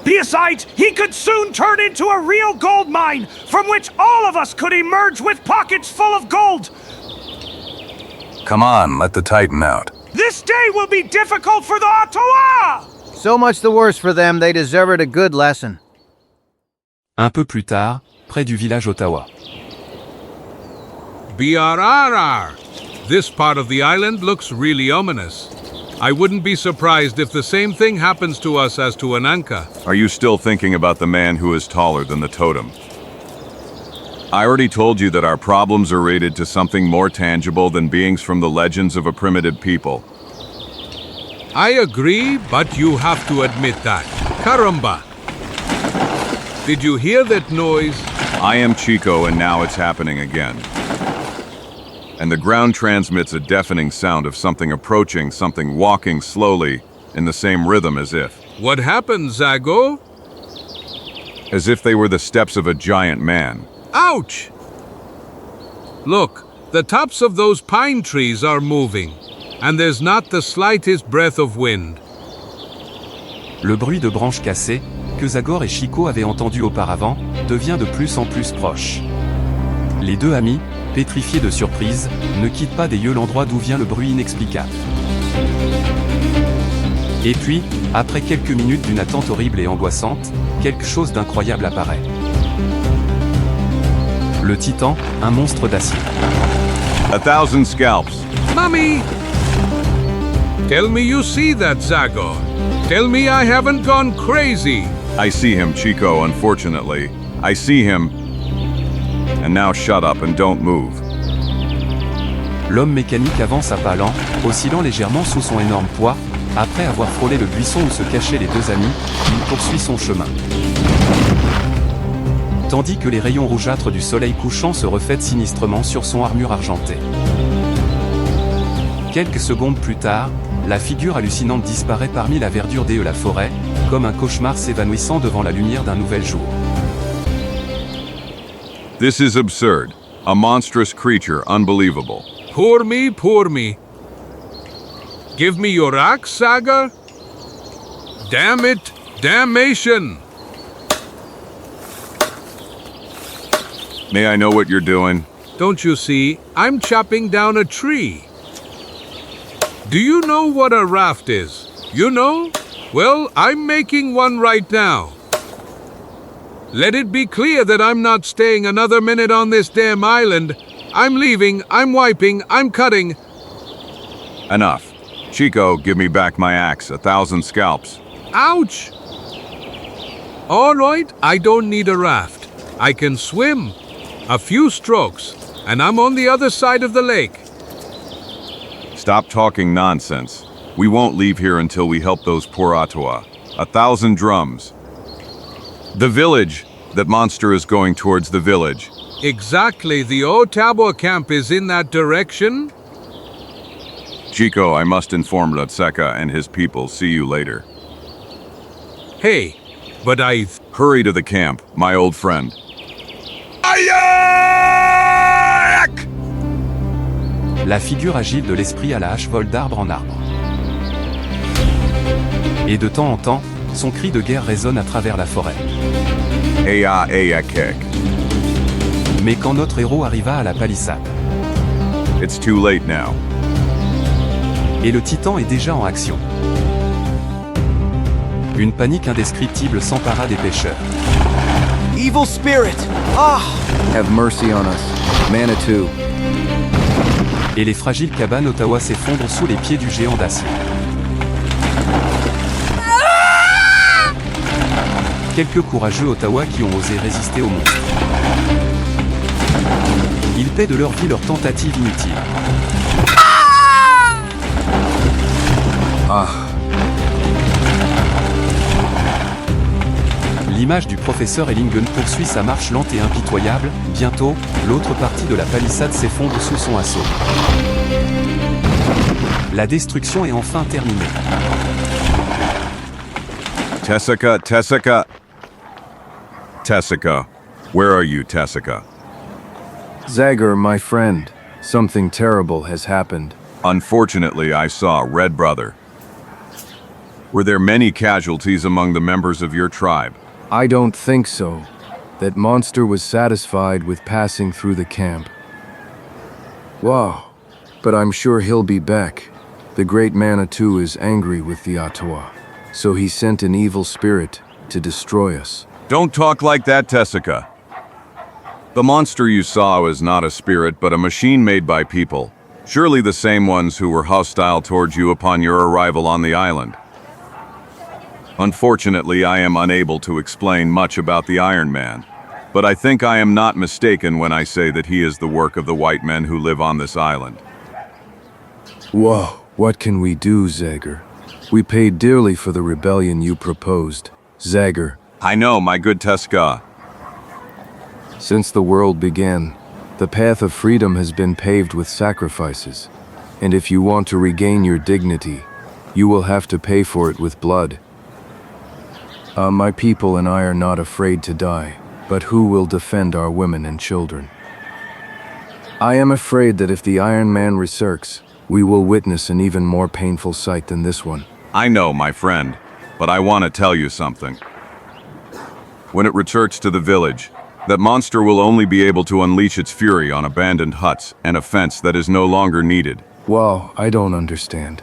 Besides, he could soon turn into a real gold mine, from which all of us could emerge with pockets full of gold. Come on, let the Titan out. This day will be difficult for the Ottawas! So much the worse for them, they deserved a good lesson. Un peu plus tard, près du village Ottawa. BRRR! This part of the island looks really ominous. I wouldn't be surprised if the same thing happens to us as to Ananka. Are you still thinking about the man who is taller than the totem? I already told you that our problems are related to something more tangible than beings from the legends of a primitive people. I agree, but you have to admit that. Caramba! Did you hear that noise? I am Chico, and now it's happening again. And the ground transmits a deafening sound of something approaching, something walking slowly, in the same rhythm as if. What happened, Zagor? As if they were the steps of a giant man. Ouch! Look, the tops of those pine trees are moving, and there's not the slightest breath of wind. Le bruit de branches cassées, que Zagor et Chico avaient entendu auparavant, devient de plus en plus proche. Les deux amis, pétrifiés de surprise, ne quittent pas des yeux l'endroit d'où vient le bruit inexplicable. Et puis, après quelques minutes d'une attente horrible et angoissante, quelque chose d'incroyable apparaît. Le Titan, un monstre d'acier. 1,000 scalps. Mummy! Tell me you see that, Zagor. Tell me I haven't gone crazy. I see him, Chico, unfortunately. I see him. And now shut up and don't move. L'homme mécanique avance à pas lents, oscillant légèrement sous son énorme poids. Après avoir frôlé le buisson où se cachaient les deux amis, il poursuit son chemin. Tandis que les rayons rougeâtres du soleil couchant se reflètent sinistrement sur son armure argentée. Quelques secondes plus tard, la figure hallucinante disparaît parmi la verdure de la forêt, comme un cauchemar s'évanouissant devant la lumière d'un nouvel jour. This is absurd. A monstrous creature, unbelievable. Poor me, poor me. Give me your axe, Zagor? Damn it! Damnation! May I know what you're doing? Don't you see? I'm chopping down a tree. Do you know what a raft is? You know? Well, I'm making one right now. Let it be clear that I'm not staying another minute on this damn island. I'm leaving, I'm wiping, I'm cutting. Enough. Chico, give me back my axe, 1,000 scalps. Ouch! All right, I don't need a raft. I can swim. A few strokes, and I'm on the other side of the lake. Stop talking nonsense. We won't leave here until we help those poor Ottawa. 1,000 drums. The village. That monster is going towards the village. Exactly, the Ottawa camp is in that direction. Chico, I must inform Ratseka and his people. See you later. Hey, but Hurry to the camp, my old friend. La figure agile de l'esprit à la hache vole d'arbre en arbre. Et de temps en temps, son cri de guerre résonne à travers la forêt. Kek. Mais quand notre héros arriva à la palissade, It's too late now. et le titan est déjà en action. Une panique indescriptible s'empara des pêcheurs. Evil spirit! Ah! Have mercy on us, Manitou. Et les fragiles cabanes Ottawa s'effondrent sous les pieds du géant d'acier. Quelques courageux Ottawa qui ont osé résister au monstre. Ils paient de leur vie leur tentative inutile. L'image du professeur Ellingen poursuit sa marche lente et impitoyable. Bientôt, l'autre partie de la palissade s'effondre sous son assaut. La destruction est enfin terminée. Tessica. Tessica. Where are you, Tessica? Zagor, my friend, something terrible has happened. Unfortunately, I saw Red Brother. Were there many casualties among the members of your tribe? I don't think so. That monster was satisfied with passing through the camp. Wow, but I'm sure he'll be back. The great Manitou is angry with the Ottawa, so he sent an evil spirit to destroy us. Don't talk like that, Tessica. The monster you saw was not a spirit, but a machine made by people. Surely the same ones who were hostile towards you upon your arrival on the island. Unfortunately, I am unable to explain much about the Iron Man, but I think I am not mistaken when I say that he is the work of the white men who live on this island. Whoa, what can we do, Zagor? We paid dearly for the rebellion you proposed, Zagor. I know, my good Tessica. Since the world began, the path of freedom has been paved with sacrifices, and if you want to regain your dignity, you will have to pay for it with blood. My people and I are not afraid to die, but who will defend our women and children? I am afraid that if the Iron Man resurrects, we will witness an even more painful sight than this one. I know, my friend, but I want to tell you something. When it returns to the village, that monster will only be able to unleash its fury on abandoned huts and a fence that is no longer needed. Wow, I don't understand.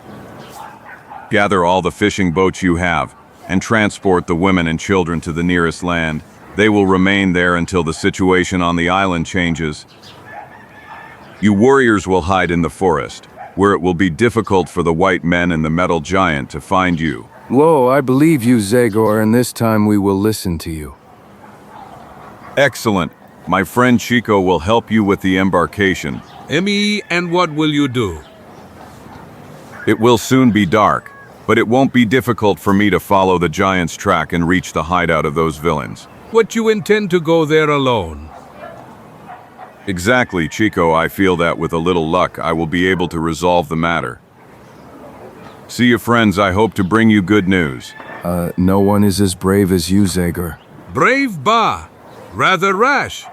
Gather all the fishing boats you have, and transport the women and children to the nearest land. They will remain there until the situation on the island changes. You warriors will hide in the forest, where it will be difficult for the white men and the metal giant to find you. Whoa, I believe you, Zagor, and this time we will listen to you. Excellent. My friend Chico will help you with the embarkation. and what will you do? It will soon be dark, but it won't be difficult for me to follow the giant's track and reach the hideout of those villains. What you intend to go there alone? Exactly, Chico. I feel that with a little luck, I will be able to resolve the matter. See you, friends. I hope to bring you good news. No one is as brave as you, Zagor. Brave Ba. Rather rash.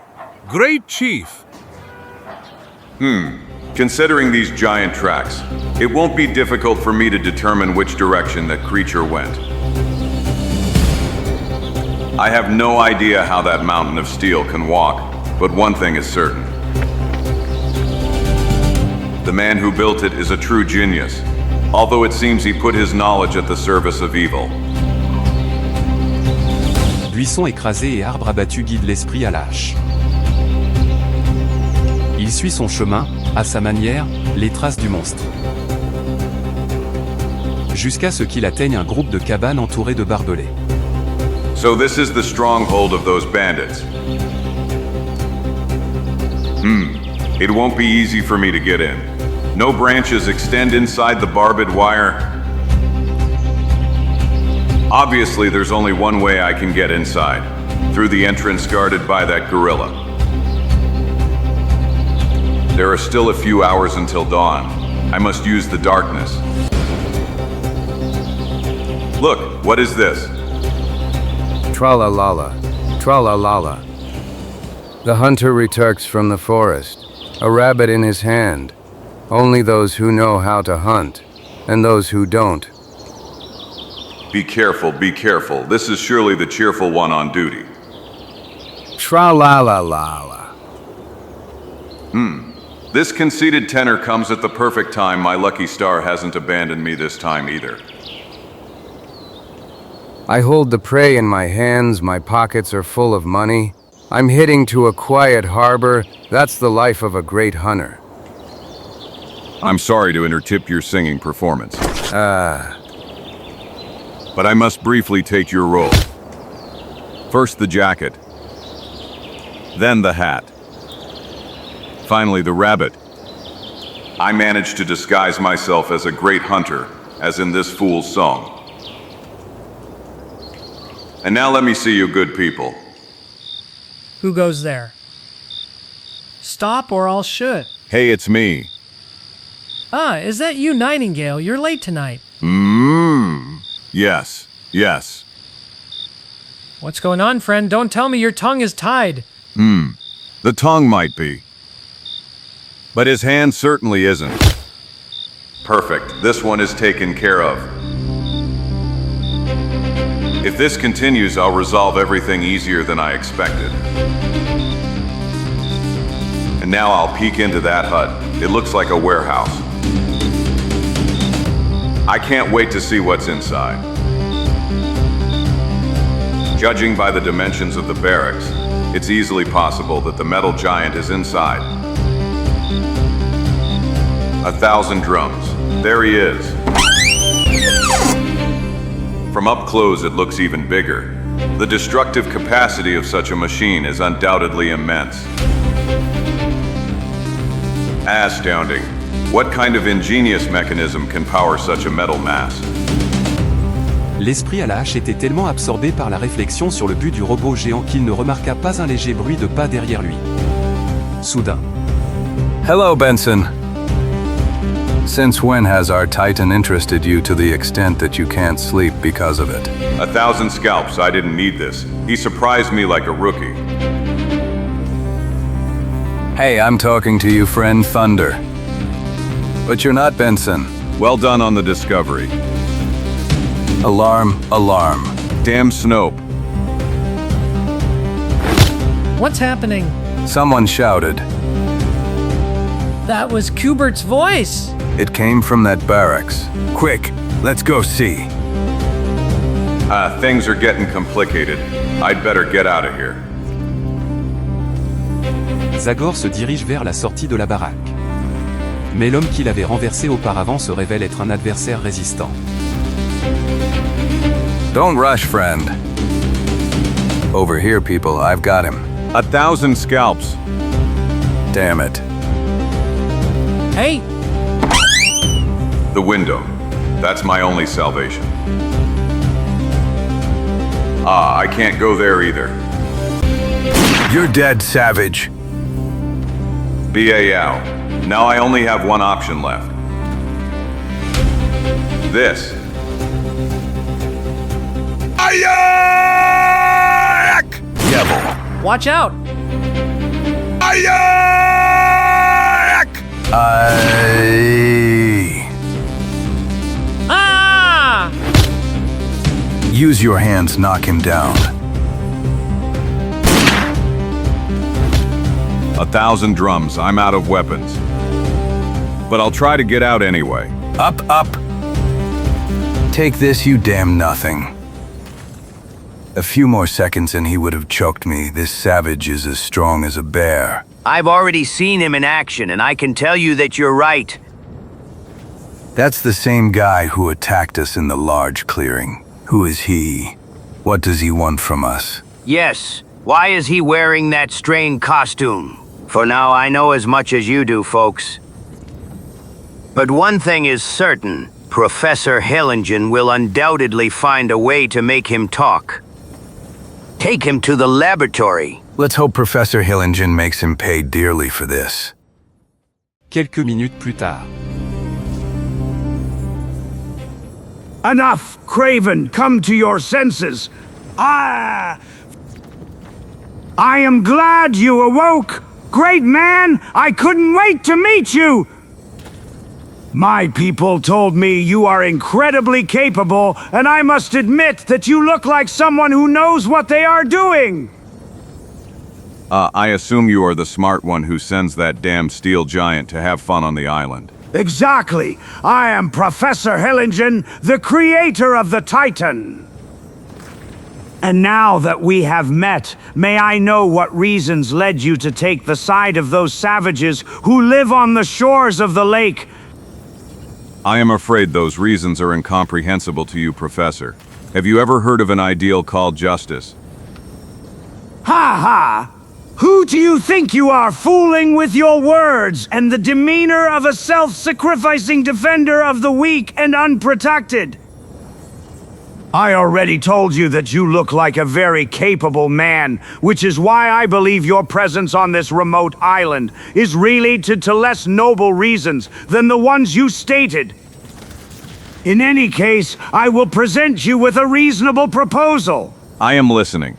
Great chief. Considering these giant tracks, it won't be difficult for me to determine which direction that creature went. I have no idea how that mountain of steel can walk, but one thing is certain. The man who built it is a true genius, although it seems he put his knowledge at the service of evil. Buissons écrasés et arbres abattus guident l'esprit à la hache. Il suit son chemin, à sa manière, les traces du monstre. Jusqu'à ce qu'il atteigne un groupe de cabanes entourées de barbelés. So this is the stronghold of those bandits. It won't be easy for me to get in. No branches extend inside the barbed wire. Obviously, there's only one way I can get inside, through the entrance guarded by that gorilla. There are still a few hours until dawn. I must use the darkness. Look, what is this? Tra-la-la-la, tra-la-la-la. The hunter returns from the forest, a rabbit in his hand. Only those who know how to hunt, and those who don't. Be careful, be careful. This is surely the cheerful one on duty. Tra-la-la-la-la. This conceited tenor comes at the perfect time. My lucky star hasn't abandoned me this time either. I hold the prey in my hands, my pockets are full of money. I'm heading to a quiet harbor. That's the life of a great hunter. I'm sorry to interrupt your singing performance. But I must briefly take your role. First the jacket, then the hat, finally the rabbit. I managed to disguise myself as a great hunter, as in this fool's song. And now let me see you good people. Who goes there? Stop or I'll shoot. Hey, it's me. Ah, is that you, Nightingale? You're late tonight. Yes, yes. What's going on, friend? Don't tell me your tongue is tied. The tongue might be. But his hand certainly isn't. Perfect. This one is taken care of. If this continues, I'll resolve everything easier than I expected. And now I'll peek into that hut. It looks like a warehouse. I can't wait to see what's inside. Judging by the dimensions of the barracks, it's easily possible that the metal giant is inside. 1,000 drums. There he is. From up close, it looks even bigger. The destructive capacity of such a machine is undoubtedly immense. Astounding. What kind of ingenious mechanism can power such a metal mass? L'esprit à la hache était tellement absorbé par la réflexion sur le but du robot géant qu'il ne remarqua pas un léger bruit de pas derrière lui. Soudain. Hello, Benson. Since when has our Titan interested you to the extent that you can't sleep because of it? 1,000 scalps, I didn't need this. He surprised me like a rookie. Hey, I'm talking to you, friend Thunder. But you're not Benson. Well done on the discovery. Alarm, alarm. Damn Snope. What's happening? Someone shouted. That was Kubert's voice. It came from that barracks. Quick, let's go see. Things are getting complicated. I'd better get out of here. Zagor se dirige vers la sortie de la baraque. Mais l'homme qu'il avait renversé auparavant se révèle être un adversaire résistant. Don't rush, friend. Over here, people, I've got him. 1,000 scalps. Damn it. Hey, The window. That's my only salvation. I can't go there either. You're dead, savage. B.A.L. Now I only have one option left. This. Ayak! Devil. watch out. Ayak! Ah! Use your hands, knock him down. 1,000 drums, I'm out of weapons. But I'll try to get out anyway. Up, up. Take this, you damn nothing. A few more seconds and he would have choked me. This savage is as strong as a bear. I've already seen him in action, and I can tell you that you're right. That's the same guy who attacked us in the large clearing. Who is he? What does he want from us? Yes. Why is he wearing that strange costume? For now, I know as much as you do, folks. But one thing is certain. Professor Hellingen will undoubtedly find a way to make him talk. Take him to the laboratory. Let's hope Professor Hellingen makes him pay dearly for this. Quelques minutes plus tard. Enough, Craven, come to your senses. I am glad you awoke. Great man, I couldn't wait to meet you. My people told me you are incredibly capable, and I must admit that you look like someone who knows what they are doing. I assume you are the smart one who sends that damn steel giant to have fun on the island. Exactly. I am Professor Hellingen, the creator of the Titan. And now that we have met, may I know what reasons led you to take the side of those savages who live on the shores of the lake? I am afraid those reasons are incomprehensible to you, Professor. Have you ever heard of an ideal called justice? Ha ha! Who do you think you are, fooling with your words and the demeanor of a self-sacrificing defender of the weak and unprotected? I already told you that you look like a very capable man, which is why I believe your presence on this remote island is really to less noble reasons than the ones you stated. In any case, I will present you with a reasonable proposal. I am listening.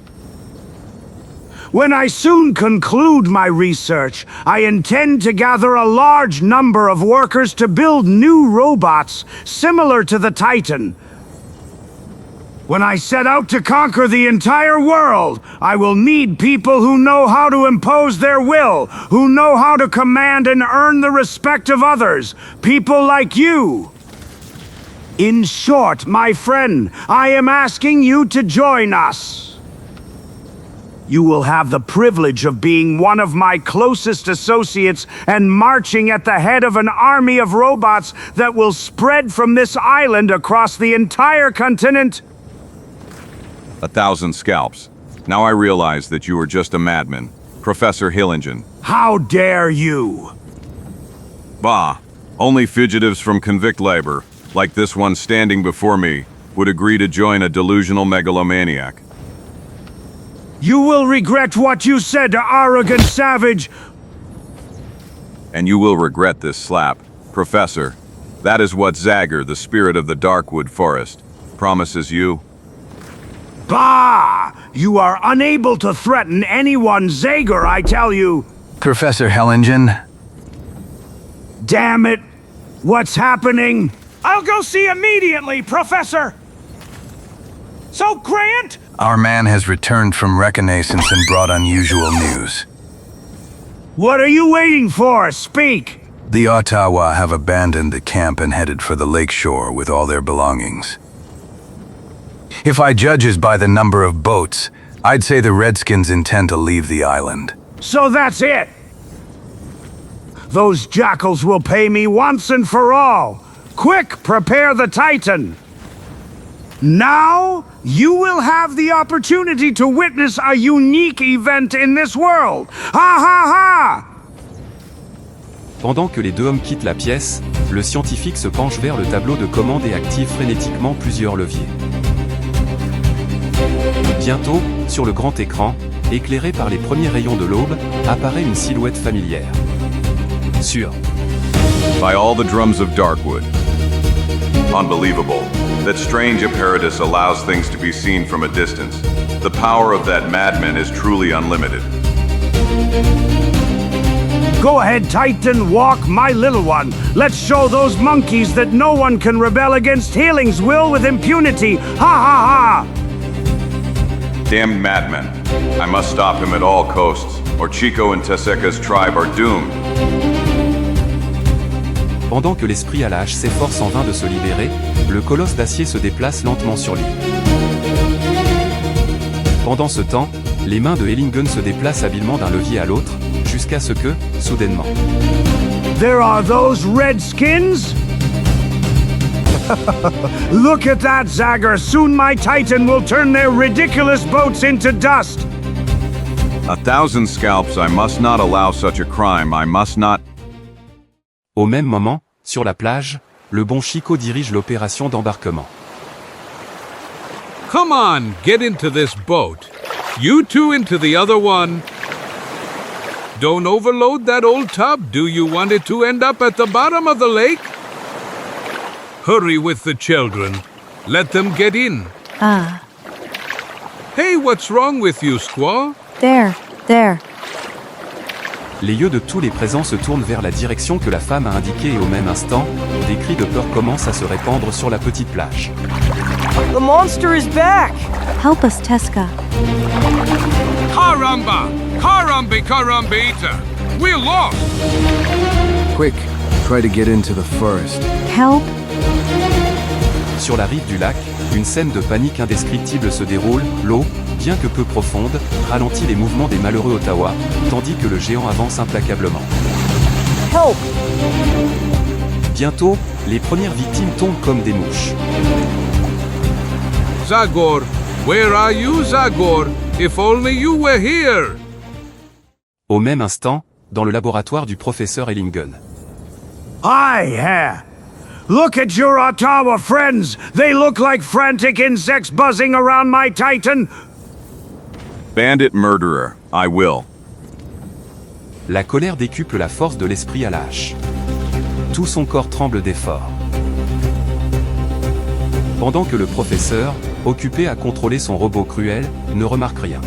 When I soon conclude my research, I intend to gather a large number of workers to build new robots similar to the Titan. When I set out to conquer the entire world, I will need people who know how to impose their will, who know how to command and earn the respect of others, people like you. In short, my friend, I am asking you to join us. You will have the privilege of being one of my closest associates and marching at the head of an army of robots that will spread from this island across the entire continent. 1,000 scalps. Now I realize that you are just a madman. Professor Hellingen. How dare you? Bah! Only fugitives from convict labor, like this one standing before me, would agree to join a delusional megalomaniac. You will regret what you said, arrogant savage. And you will regret this slap. Professor, that is what Zagor, the spirit of the Darkwood Forest, promises you. Bah! You are unable to threaten anyone, Zagor, I tell you. Professor Hellingen? Damn it! What's happening? I'll go see immediately, Professor! So, Grant? Our man has returned from reconnaissance and brought unusual news. What are you waiting for? Speak! The Ottawas have abandoned the camp and headed for the lakeshore with all their belongings. If I judges by the number of boats, I'd say the Redskins intend to leave the island. So that's it! Those jackals will pay me once and for all! Quick, prepare the Titan! Now, you will have the opportunity to witness a unique event in this world! Ha ha ha! Pendant que les deux hommes quittent la pièce, le scientifique se penche vers le tableau de commande et active frénétiquement plusieurs leviers. Bientôt, sur le grand écran, éclairé par les premiers rayons de l'aube, apparaît une silhouette familière. Sûr. By all the drums of Darkwood. Unbelievable. That strange apparatus allows things to be seen from a distance. The power of that madman is truly unlimited. Go ahead, Titan, walk, my little one. Let's show those monkeys that no one can rebel against Healing's will with impunity. Ha ha ha! Damned madman. I must stop him at all costs, or Chico and Teseka's tribe are doomed. Pendant que l'esprit à la hache s'efforce en vain de se libérer, le colosse d'acier se déplace lentement sur l'île. Pendant ce temps, les mains de Hellingen se déplacent habilement d'un levier à l'autre, jusqu'à ce que, soudainement... There are those redskins? Look at that, Zagor. Soon my Titan will turn their ridiculous boats into dust. 1,000 scalps, I must not allow such a crime, I must not... Au même moment, sur la plage, le bon Chico dirige l'opération d'embarquement. Come on, get into this boat. You two into the other one. Don't overload that old tub. Do you want it to end up at the bottom of the lake? Hurry with the children. Let them get in. Ah. Hey, what's wrong with you, squaw? There. Les yeux de tous les présents se tournent vers la direction que la femme a indiquée et au même instant, des cris de peur commencent à se répandre sur la petite plage. The monster is back! Help us, Teska. Caramba! Carambita! We're lost! Quick, try to get into the forest. Help. Sur la rive du lac, une scène de panique indescriptible se déroule, l'eau, bien que peu profonde, ralentit les mouvements des malheureux Ottawas, tandis que le géant avance implacablement. Help! Bientôt, les premières victimes tombent comme des mouches. Zagor, where are you, Zagor? If only you were here! Au même instant, dans le laboratoire du professeur Hellingen. Aye, Herr. Look at your Ottawa friends. They look like frantic insects buzzing around my Titan. Bandit murderer, I will. La colère décuple la force de l'esprit à la hache. Tout son corps tremble d'effort. Pendant que le professeur, occupé à contrôler son robot cruel, ne remarque rien.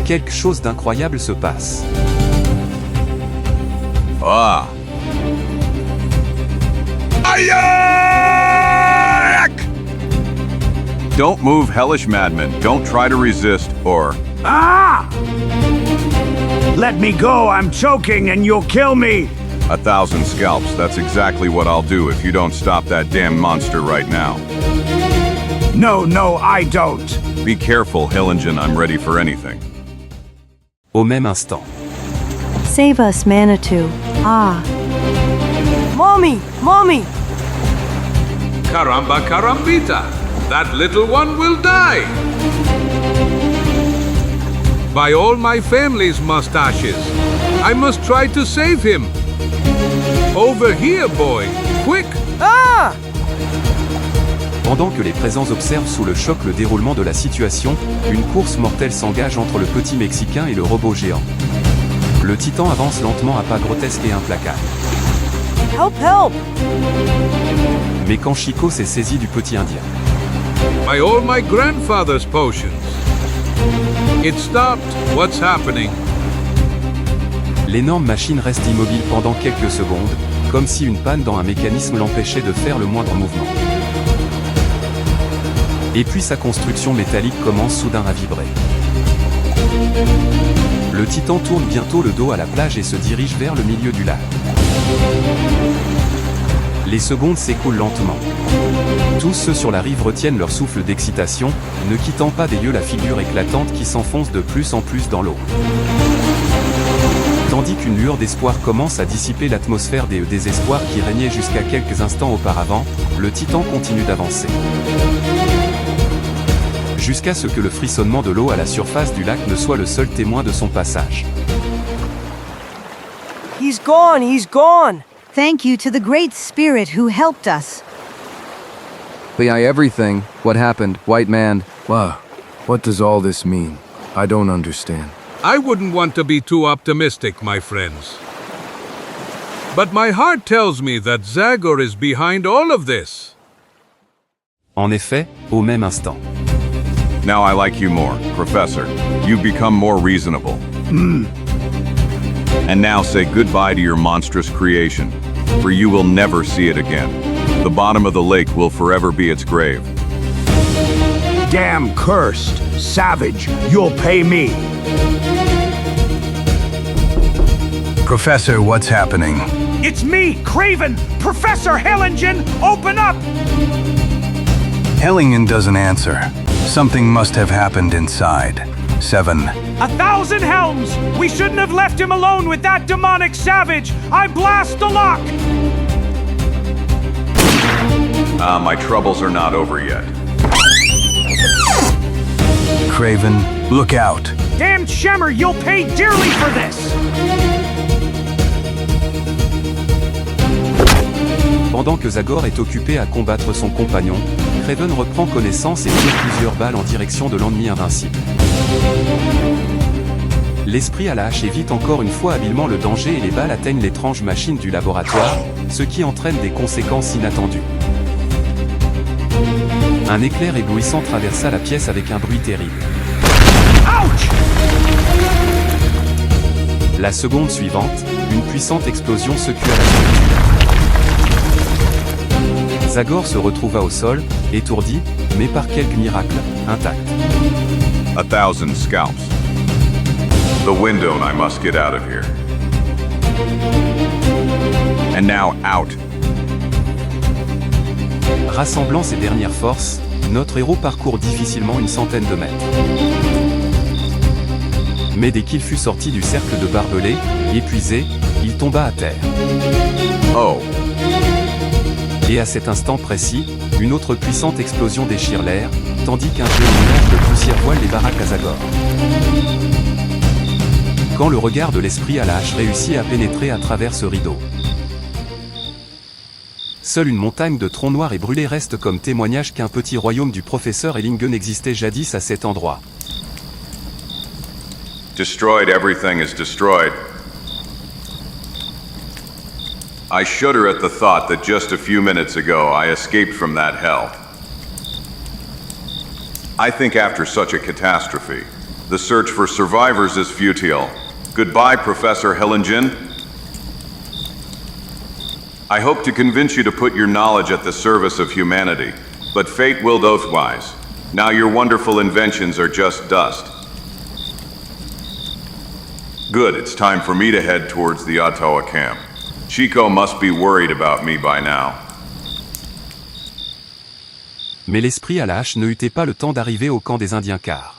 Quelque chose d'incroyable se passe. Ah! Don't move, hellish madman. Don't try to resist, or... Ah! Let me go, I'm choking and you'll kill me. 1,000 scalps, that's exactly what I'll do if you don't stop that damn monster right now. No, I don't. Be careful, Hillingen, I'm ready for anything. Au même instant. Save us, Manitou. Ah. Mommy! Carambita! That little one will die! By all my family's mustaches, I must try to save him. Over here, boy! Quick! Ah! Pendant que les présents observent sous le choc le déroulement de la situation, une course mortelle s'engage entre le petit Mexicain et le robot géant. Le titan avance lentement à pas grotesques et implacables. Help! Mais quand Chico s'est saisi du petit Indien. By all my grandfather's potions. It stopped. What's happening? L'énorme machine reste immobile pendant quelques secondes, comme si une panne dans un mécanisme l'empêchait de faire le moindre mouvement. Et puis sa construction métallique commence soudain à vibrer. Le titan tourne bientôt le dos à la plage et se dirige vers le milieu du lac. Les secondes s'écoulent lentement. Tous ceux sur la rive retiennent leur souffle d'excitation, ne quittant pas des yeux la figure éclatante qui s'enfonce de plus en plus dans l'eau. Tandis qu'une lueur d'espoir commence à dissiper l'atmosphère des désespoirs qui régnait jusqu'à quelques instants auparavant, le titan continue d'avancer. Jusqu'à ce que le frissonnement de l'eau à la surface du lac ne soit le seul témoin de son passage. He's gone! Thank you to the Great Spirit who helped us. Everything. What happened, white man? Wow, what does all this mean? I don't understand. I wouldn't want to be too optimistic, my friends. But my heart tells me that Zagor is behind all of this. En effet, au même instant. Now I like you more, Professor. You've become more reasonable. And now say goodbye to your monstrous creation, for you will never see it again. The bottom of the lake will forever be its grave. Damn cursed. Savage, you'll pay me. Professor, what's happening? It's me, Craven! Professor Hellingen, open up! Hellingen doesn't answer. Something must have happened inside. 7. 1,000 helms! We shouldn't have left him alone with that demonic savage! I blast the lock! My troubles are not over yet. Craven, look out. Damn Shemmer, you'll pay dearly for this! Pendant que Zagor est occupé à combattre son compagnon, Craven reprend connaissance et tire plusieurs balles en direction de l'ennemi invincible. L'esprit à la hache évite encore une fois habilement le danger et les balles atteignent l'étrange machine du laboratoire, ce qui entraîne des conséquences inattendues. Un éclair éblouissant traversa la pièce avec un bruit terrible. Ouch! La seconde suivante, une puissante explosion secua la structure. Zagor se retrouva au sol, étourdi, mais par quelque miracle, intact. 1,000 scalps. The window and I must get out of here. And now out. Rassemblant ses dernières forces, notre héros parcourt difficilement une centaine de mètres. Mais dès qu'il fut sorti du cercle de barbelés, épuisé, il tomba à terre. Oh. Et à cet instant précis, une autre puissante explosion déchire l'air, tandis qu'un géant nuage de poussière voile les baraques à Zagor. Quand le regard de l'esprit à la hache réussit à pénétrer à travers ce rideau. Seule une montagne de troncs noirs et brûlés reste comme témoignage qu'un petit royaume du professeur Hellingen existait jadis à cet endroit. Destroyed, everything is destroyed. I shudder at the thought that just a few minutes ago I escaped from that hell. I think after such a catastrophe, the search for survivors is futile. Goodbye, Professor Hellingen. I hope to convince you to put your knowledge at the service of humanity, but fate willed otherwise. Now your wonderful inventions are just dust. Good, it's time for me to head towards the Ottawa camp. Chico must be worried about me by now. Mais l'esprit à la hache ne eut pas le temps d'arriver au camp des Indiens car.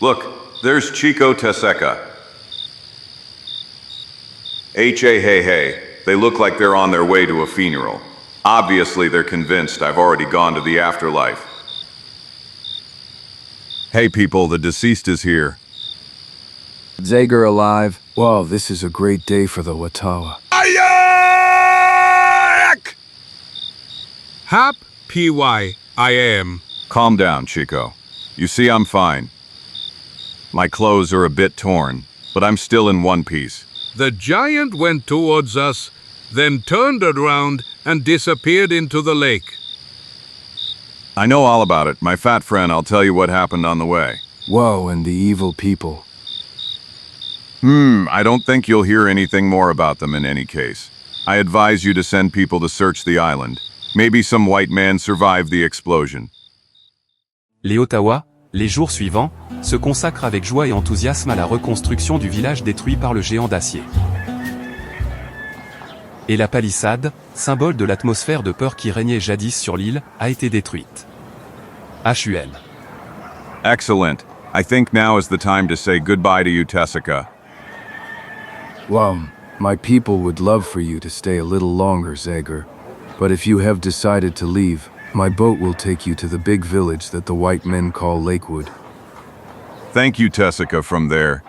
Look, there's Chico Teseka. Hey, they look like they're on their way to a funeral. Obviously they're convinced I've already gone to the afterlife. Hey people, the deceased is here. Zagor alive? Wow, this is a great day for the Ottawa. Hap, PY, I am. Calm down, Chico. You see, I'm fine. My clothes are a bit torn, but I'm still in one piece. The giant went towards us, then turned around and disappeared into the lake. I know all about it. My fat friend, I'll tell you what happened on the way. Whoa, and the evil people. I don't think you'll hear anything more about them in any case. I advise you to send people to search the island. Maybe some white man survived the explosion. Les Ottawas, les jours suivants, se consacrent avec joie et enthousiasme à la reconstruction du village détruit par le géant d'acier. Et la palissade, symbole de l'atmosphère de peur qui régnait jadis sur l'île, a été détruite. HUL. Excellent. I think now is the time to say goodbye to you, Tessica. Well, my people would love for you to stay a little longer, Zagor. But if you have decided to leave, my boat will take you to the big village that the white men call Lakewood. Thank you, Tessica, from there.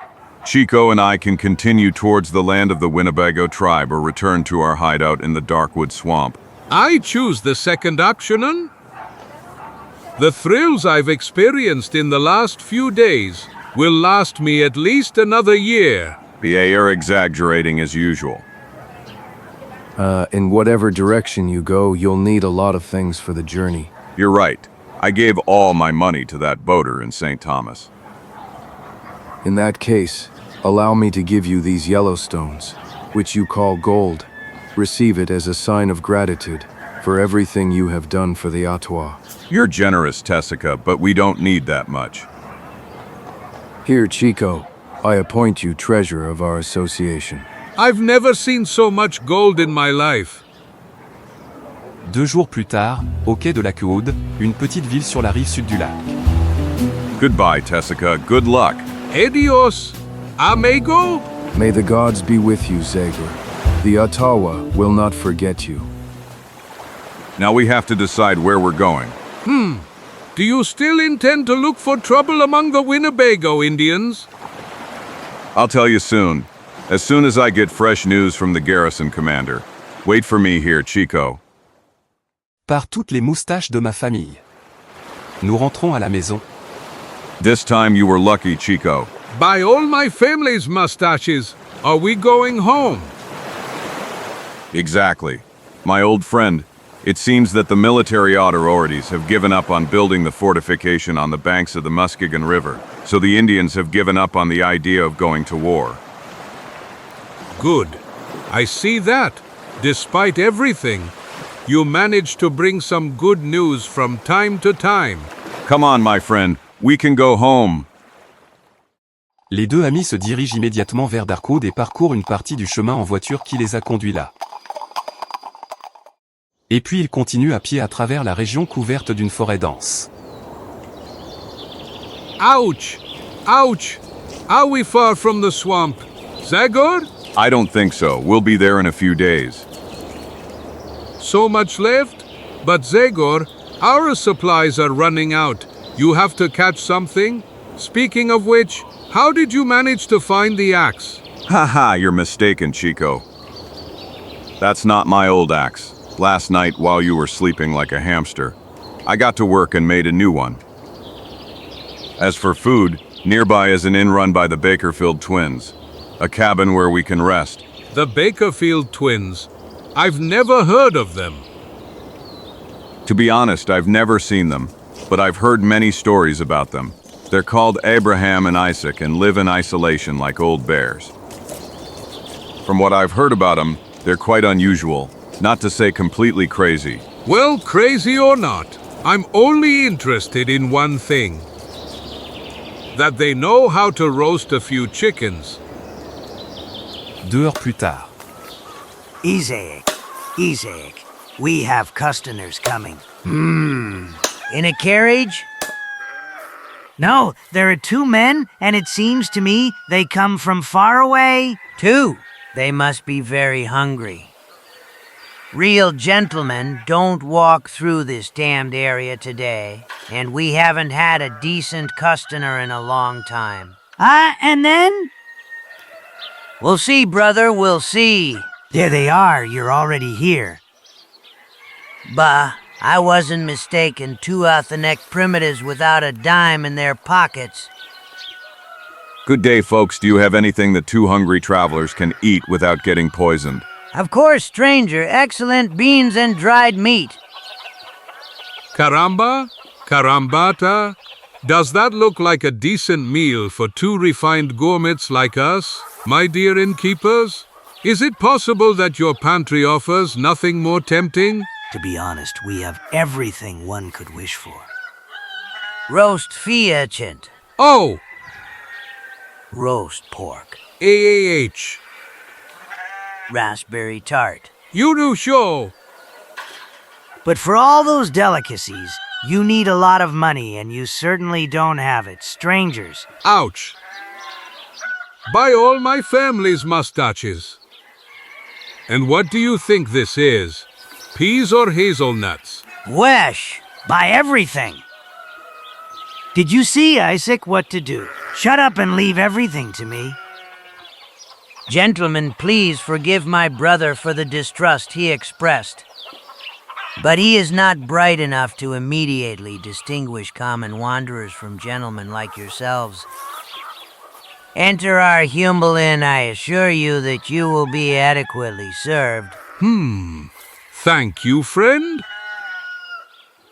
Chico and I can continue towards the land of the Winnebago tribe or return to our hideout in the Darkwood swamp. I choose the second option. The thrills I've experienced in the last few days will last me at least another year. You're exaggerating as usual. In whatever direction you go, you'll need a lot of things for the journey. You're right. I gave all my money to that boater in St. Thomas. In that case, allow me to give you these Yellowstones, which you call gold. Receive it as a sign of gratitude for everything you have done for the Ottawa. You're generous, Tessica, but we don't need that much. Here, Chico, I appoint you treasurer of our association. I've never seen so much gold in my life. 2 jours plus tard, au quai de la Queude, une petite ville sur la rive sud du lac. Goodbye, Tessica. Good luck. Adios, amigo. May the gods be with you, Zagor. The Ottawa will not forget you. Now we have to decide where we're going. Do you still intend to look for trouble among the Winnebago Indians? I'll tell you soon as I get fresh news from the garrison commander. Wait for me here, Chico. Par toutes les moustaches de ma famille. Nous rentrons à la maison. This time you were lucky, Chico. By all my family's mustaches, are we going home? Exactly. My old friend, it seems that the military authorities have given up on building the fortification on the banks of the Muskegon River, so the Indians have given up on the idea of going to war. Good. I see that, despite everything, you managed to bring some good news from time to time. Come on, my friend, we can go home. Les deux amis se dirigent immédiatement vers Darkwood et parcourent une partie du chemin en voiture qui les a conduits là. Et puis ils continuent à pied à travers la région couverte d'une forêt dense. Ouch! Ouch! Are we far from the swamp? Zagor? I don't think so. We'll be there in a few days. So much left? But Zagor, our supplies are running out. You have to catch something? Speaking of which, how did you manage to find the axe? Haha, you're mistaken, Chico. That's not my old axe. Last night, while you were sleeping like a hamster, I got to work and made a new one. As for food, nearby is an inn run by the Bakerfield twins, a cabin where we can rest. The Bakerfield twins. I've never heard of them. To be honest, I've never seen them, but I've heard many stories about them. They're called Abraham and Isaac and live in isolation like old bears. From what I've heard about them, they're quite unusual, not to say completely crazy. Well, crazy or not, I'm only interested in one thing. That they know how to roast a few chickens. 2 heures plus tard. Isaac, we have customers coming. In a carriage? No, there are 2 men, and it seems to me they come from far away. 2. They must be very hungry. Real gentlemen don't walk through this damned area today, and we haven't had a decent customer in a long time. And then? We'll see, brother, we'll see. There they are, you're already here. Bah, I wasn't mistaken. 2 out-the-neck primitives without a dime in their pockets. Good day, folks. Do you have anything that 2 hungry travelers can eat without getting poisoned? Of course, stranger. Excellent beans and dried meat. Caramba? Carambata? Does that look like a decent meal for 2 refined gourmets like us, my dear innkeepers? Is it possible that your pantry offers nothing more tempting? To be honest, we have everything one could wish for. Roast fiachin. Oh! Roast pork. AAH. Raspberry tart. You do show. But for all those delicacies, you need a lot of money, and you certainly don't have it. Strangers. Ouch. Buy all my family's mustaches. And what do you think this is? Peas or hazelnuts? Wesh! Buy everything! Did you see, Isaac, what to do? Shut up and leave everything to me. Gentlemen, please forgive my brother for the distrust he expressed. But he is not bright enough to immediately distinguish common wanderers from gentlemen like yourselves. Enter our humble inn, I assure you that you will be adequately served. Thank you, friend.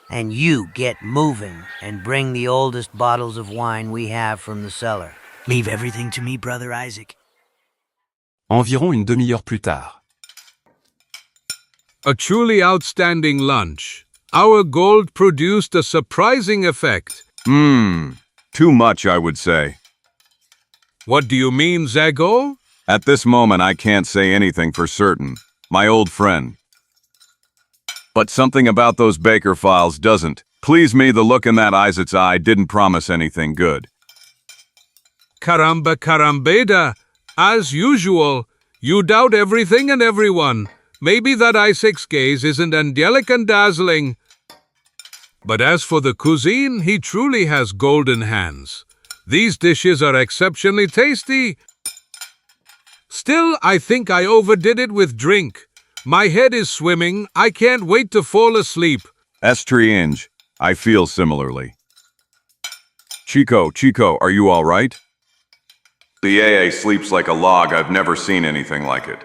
And you get moving and bring the oldest bottles of wine we have from the cellar. Leave everything to me, brother Isaac. Environ une demi-heure plus tard. A truly outstanding lunch. Our gold produced a surprising effect. Too much, I would say. What do you mean, Zagor? At this moment, I can't say anything for certain, my old friend. But something about those Baker files doesn't. Please me, the look in that Isaac's eye didn't promise anything good. Caramba carambeda. As usual, you doubt everything and everyone. Maybe that Isaac's gaze isn't angelic and dazzling. But as for the cuisine, he truly has golden hands. These dishes are exceptionally tasty. Still, I think I overdid it with drink. My head is swimming. I can't wait to fall asleep. Strange. I feel similarly. Chico, are you all right? The AA sleeps like a log. I've never seen anything like it.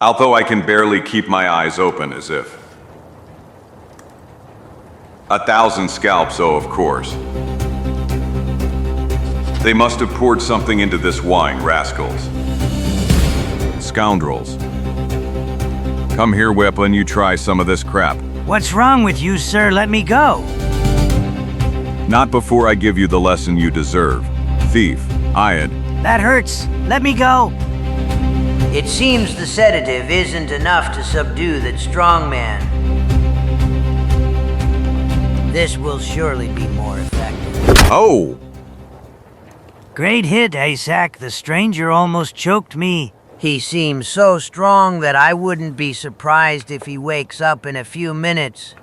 Although I can barely keep my eyes open, as if 1,000 scalps, oh, of course. They must have poured something into this wine, rascals. Scoundrels. Come here, Whip, and you try some of this crap. What's wrong with you, sir? Let me go. Not before I give you the lesson you deserve. Thief. Iad. That hurts. Let me go. It seems the sedative isn't enough to subdue that strong man. This will surely be more effective. Oh! Great hit, Isaac. The stranger almost choked me. He seems so strong that I wouldn't be surprised if he wakes up in a few minutes.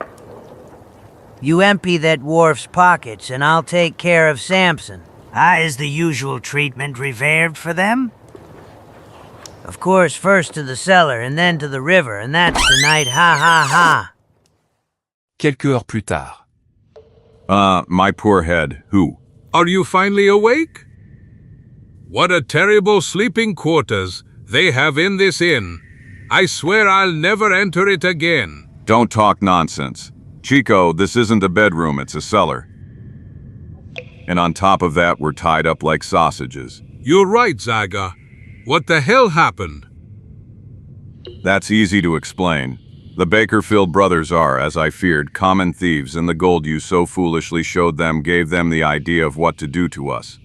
You empty that dwarf's pockets, and I'll take care of Samson. Is the usual treatment reserved for them? Of course, first to the cellar, and then to the river, and that's tonight, ha ha ha. Quelques heures plus tard. My poor head. Who? Are you finally awake? What a terrible sleeping quarters they have in this inn. I swear I'll never enter it again. Don't talk nonsense. Chico, this isn't a bedroom, it's a cellar. And on top of that, we're tied up like sausages. You're right, Zagor. What the hell happened? That's easy to explain. The Bakerfield brothers are, as I feared, common thieves, and the gold you so foolishly showed them gave them the idea of what to do to us.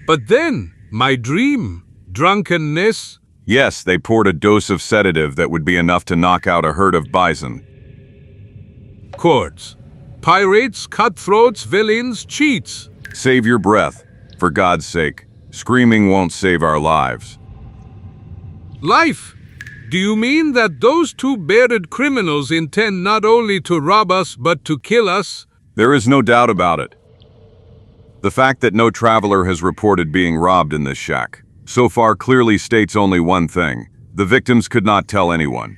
But then, my dream, drunkenness. Yes, they poured a dose of sedative that would be enough to knock out a herd of bison. Courts, pirates, cutthroats, villains, cheats. Save your breath, for God's sake. Screaming won't save our lives. Life? Do you mean that those two bearded criminals intend not only to rob us, but to kill us? There is no doubt about it. The fact that no traveler has reported being robbed in this shack so far clearly states only one thing. The victims could not tell anyone.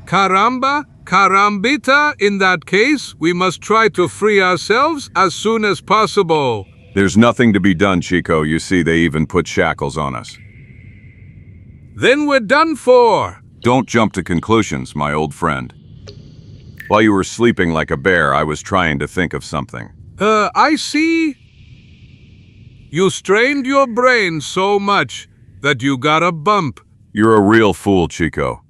Caramba, carambita, in that case, we must try to free ourselves as soon as possible. There's nothing to be done, Chico. You see, they even put shackles on us. Then we're done for. Don't jump to conclusions, my old friend. While you were sleeping like a bear, I was trying to think of something. I see. You strained your brain so much that you got a bump. You're a real fool, Chico.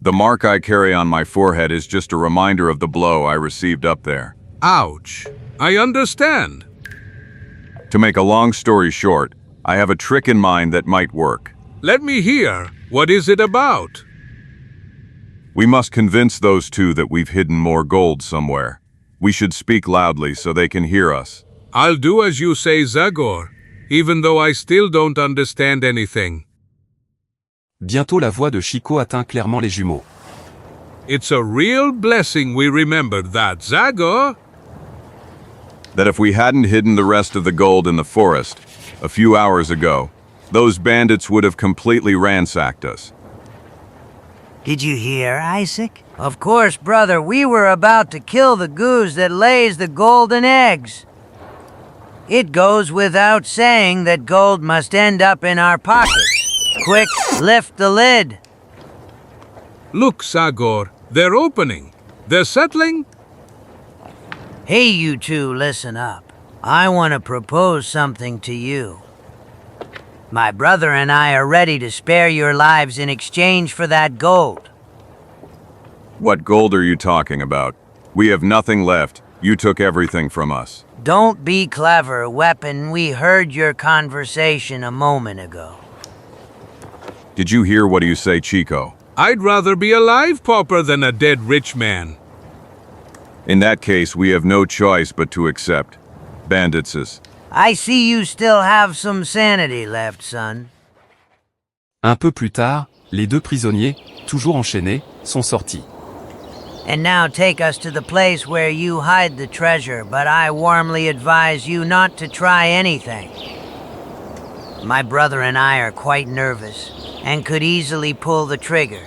The mark I carry on my forehead is just a reminder of the blow I received up there. Ouch. I understand. To make a long story short, I have a trick in mind that might work. Let me hear. What is it about? We must convince those two that we've hidden more gold somewhere. We should speak loudly so they can hear us. I'll do as you say, Zagor, even though I still don't understand anything. Bientôt la voix de Chico atteint clairement les jumeaux. It's a real blessing we remembered that, Zagor. That if we hadn't hidden the rest of the gold in the forest a few hours ago, those bandits would have completely ransacked us. Did you hear, Isaac? Of course, brother, we were about to kill the goose that lays the golden eggs. It goes without saying that gold must end up in our pockets. Quick, lift the lid. Look, Zagor, they're opening. They're settling. Hey, you two, listen up. I want to propose something to you. My brother and I are ready to spare your lives in exchange for that gold. What gold are you talking about? We have nothing left. You took everything from us. Don't be clever, weapon. We heard your conversation a moment ago. Did you hear what you say, Chico? I'd rather be a live pauper than a dead rich man. In that case, we have no choice but to accept. Bandits. I see you still have some sanity left, son. Un peu plus tard, les deux prisonniers, toujours enchaînés, sont sortis. And now take us to the place where you hide the treasure, but I warmly advise you not to try anything. My brother and I are quite nervous, and could easily pull the trigger.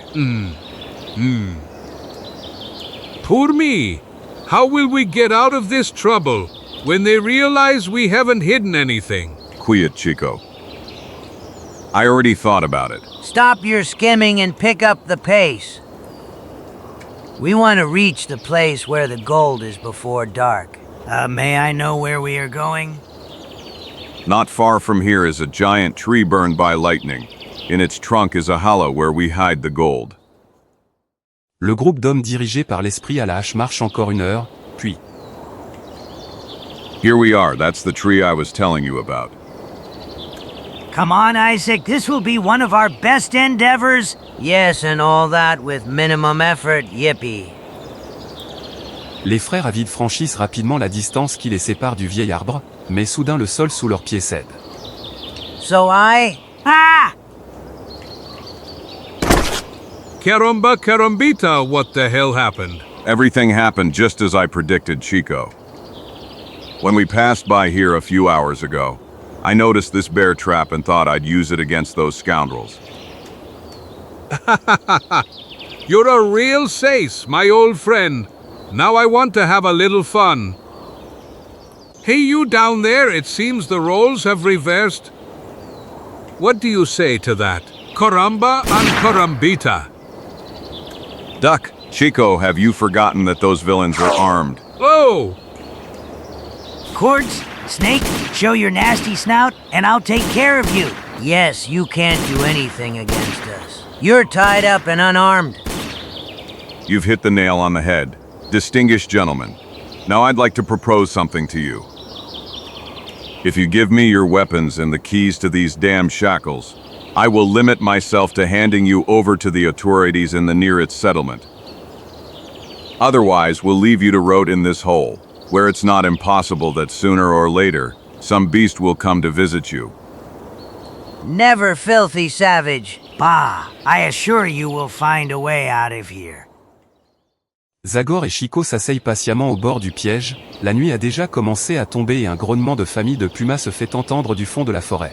Poor me. How will we get out of this trouble when they realize we haven't hidden anything? Quiet, Chico. I already thought about it. Stop your skimming and pick up the pace. We want to reach the place where the gold is before dark. May I know where we are going? Not far from here is a giant tree burned by lightning. In its trunk is a hollow where we hide the gold. Le groupe d'hommes dirigé par l'esprit à la hache marche encore 1 heure, puis... Here we are, that's the tree I was telling you about. Come on, Isaac, this will be one of our best endeavors. Yes, and all that with minimum effort, yippee. Les frères avides franchissent rapidement la distance qui les sépare du vieil arbre, mais soudain le sol sous leurs pieds cède. So Ah! Caramba carambita, what the hell happened? Everything happened just as I predicted, Chico. When we passed by here a few hours ago, I noticed this bear trap and thought I'd use it against those scoundrels. You're a real sace, my old friend. Now I want to have a little fun. Hey, you down there, it seems the roles have reversed. What do you say to that? Caramba and carambita. Duck, Chico, have you forgotten that those villains are armed? Oh! Cords, Snake, show your nasty snout, and I'll take care of you. Yes, you can't do anything against us. You're tied up and unarmed. You've hit the nail on the head. Distinguished gentlemen, now I'd like to propose something to you. If you give me your weapons and the keys to these damn shackles, I will limit myself to handing you over to the authorities in the nearest settlement. Otherwise, we'll leave you to rot in this hole, where it's not impossible that sooner or later, some beast will come to visit you. Never filthy savage. Bah, I assure you we'll find a way out of here. Zagor et Chico s'asseyent patiemment au bord du piège, la nuit a déjà commencé à tomber et un grognement de famille de pumas se fait entendre du fond de la forêt.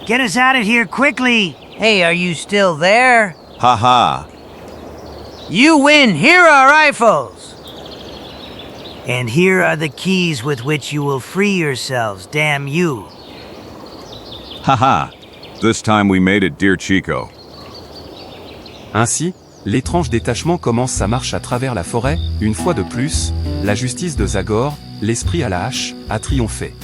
Get us out of here quickly! Hey, are you still there? Ha. You win! Here are rifles! And here are the keys with which you will free yourselves, damn you! Ha. This time we made it, dear Chico. Ainsi, l'étrange détachement commence sa marche à travers la forêt, une fois de plus, la justice de Zagor, l'esprit à la hache, a triomphé.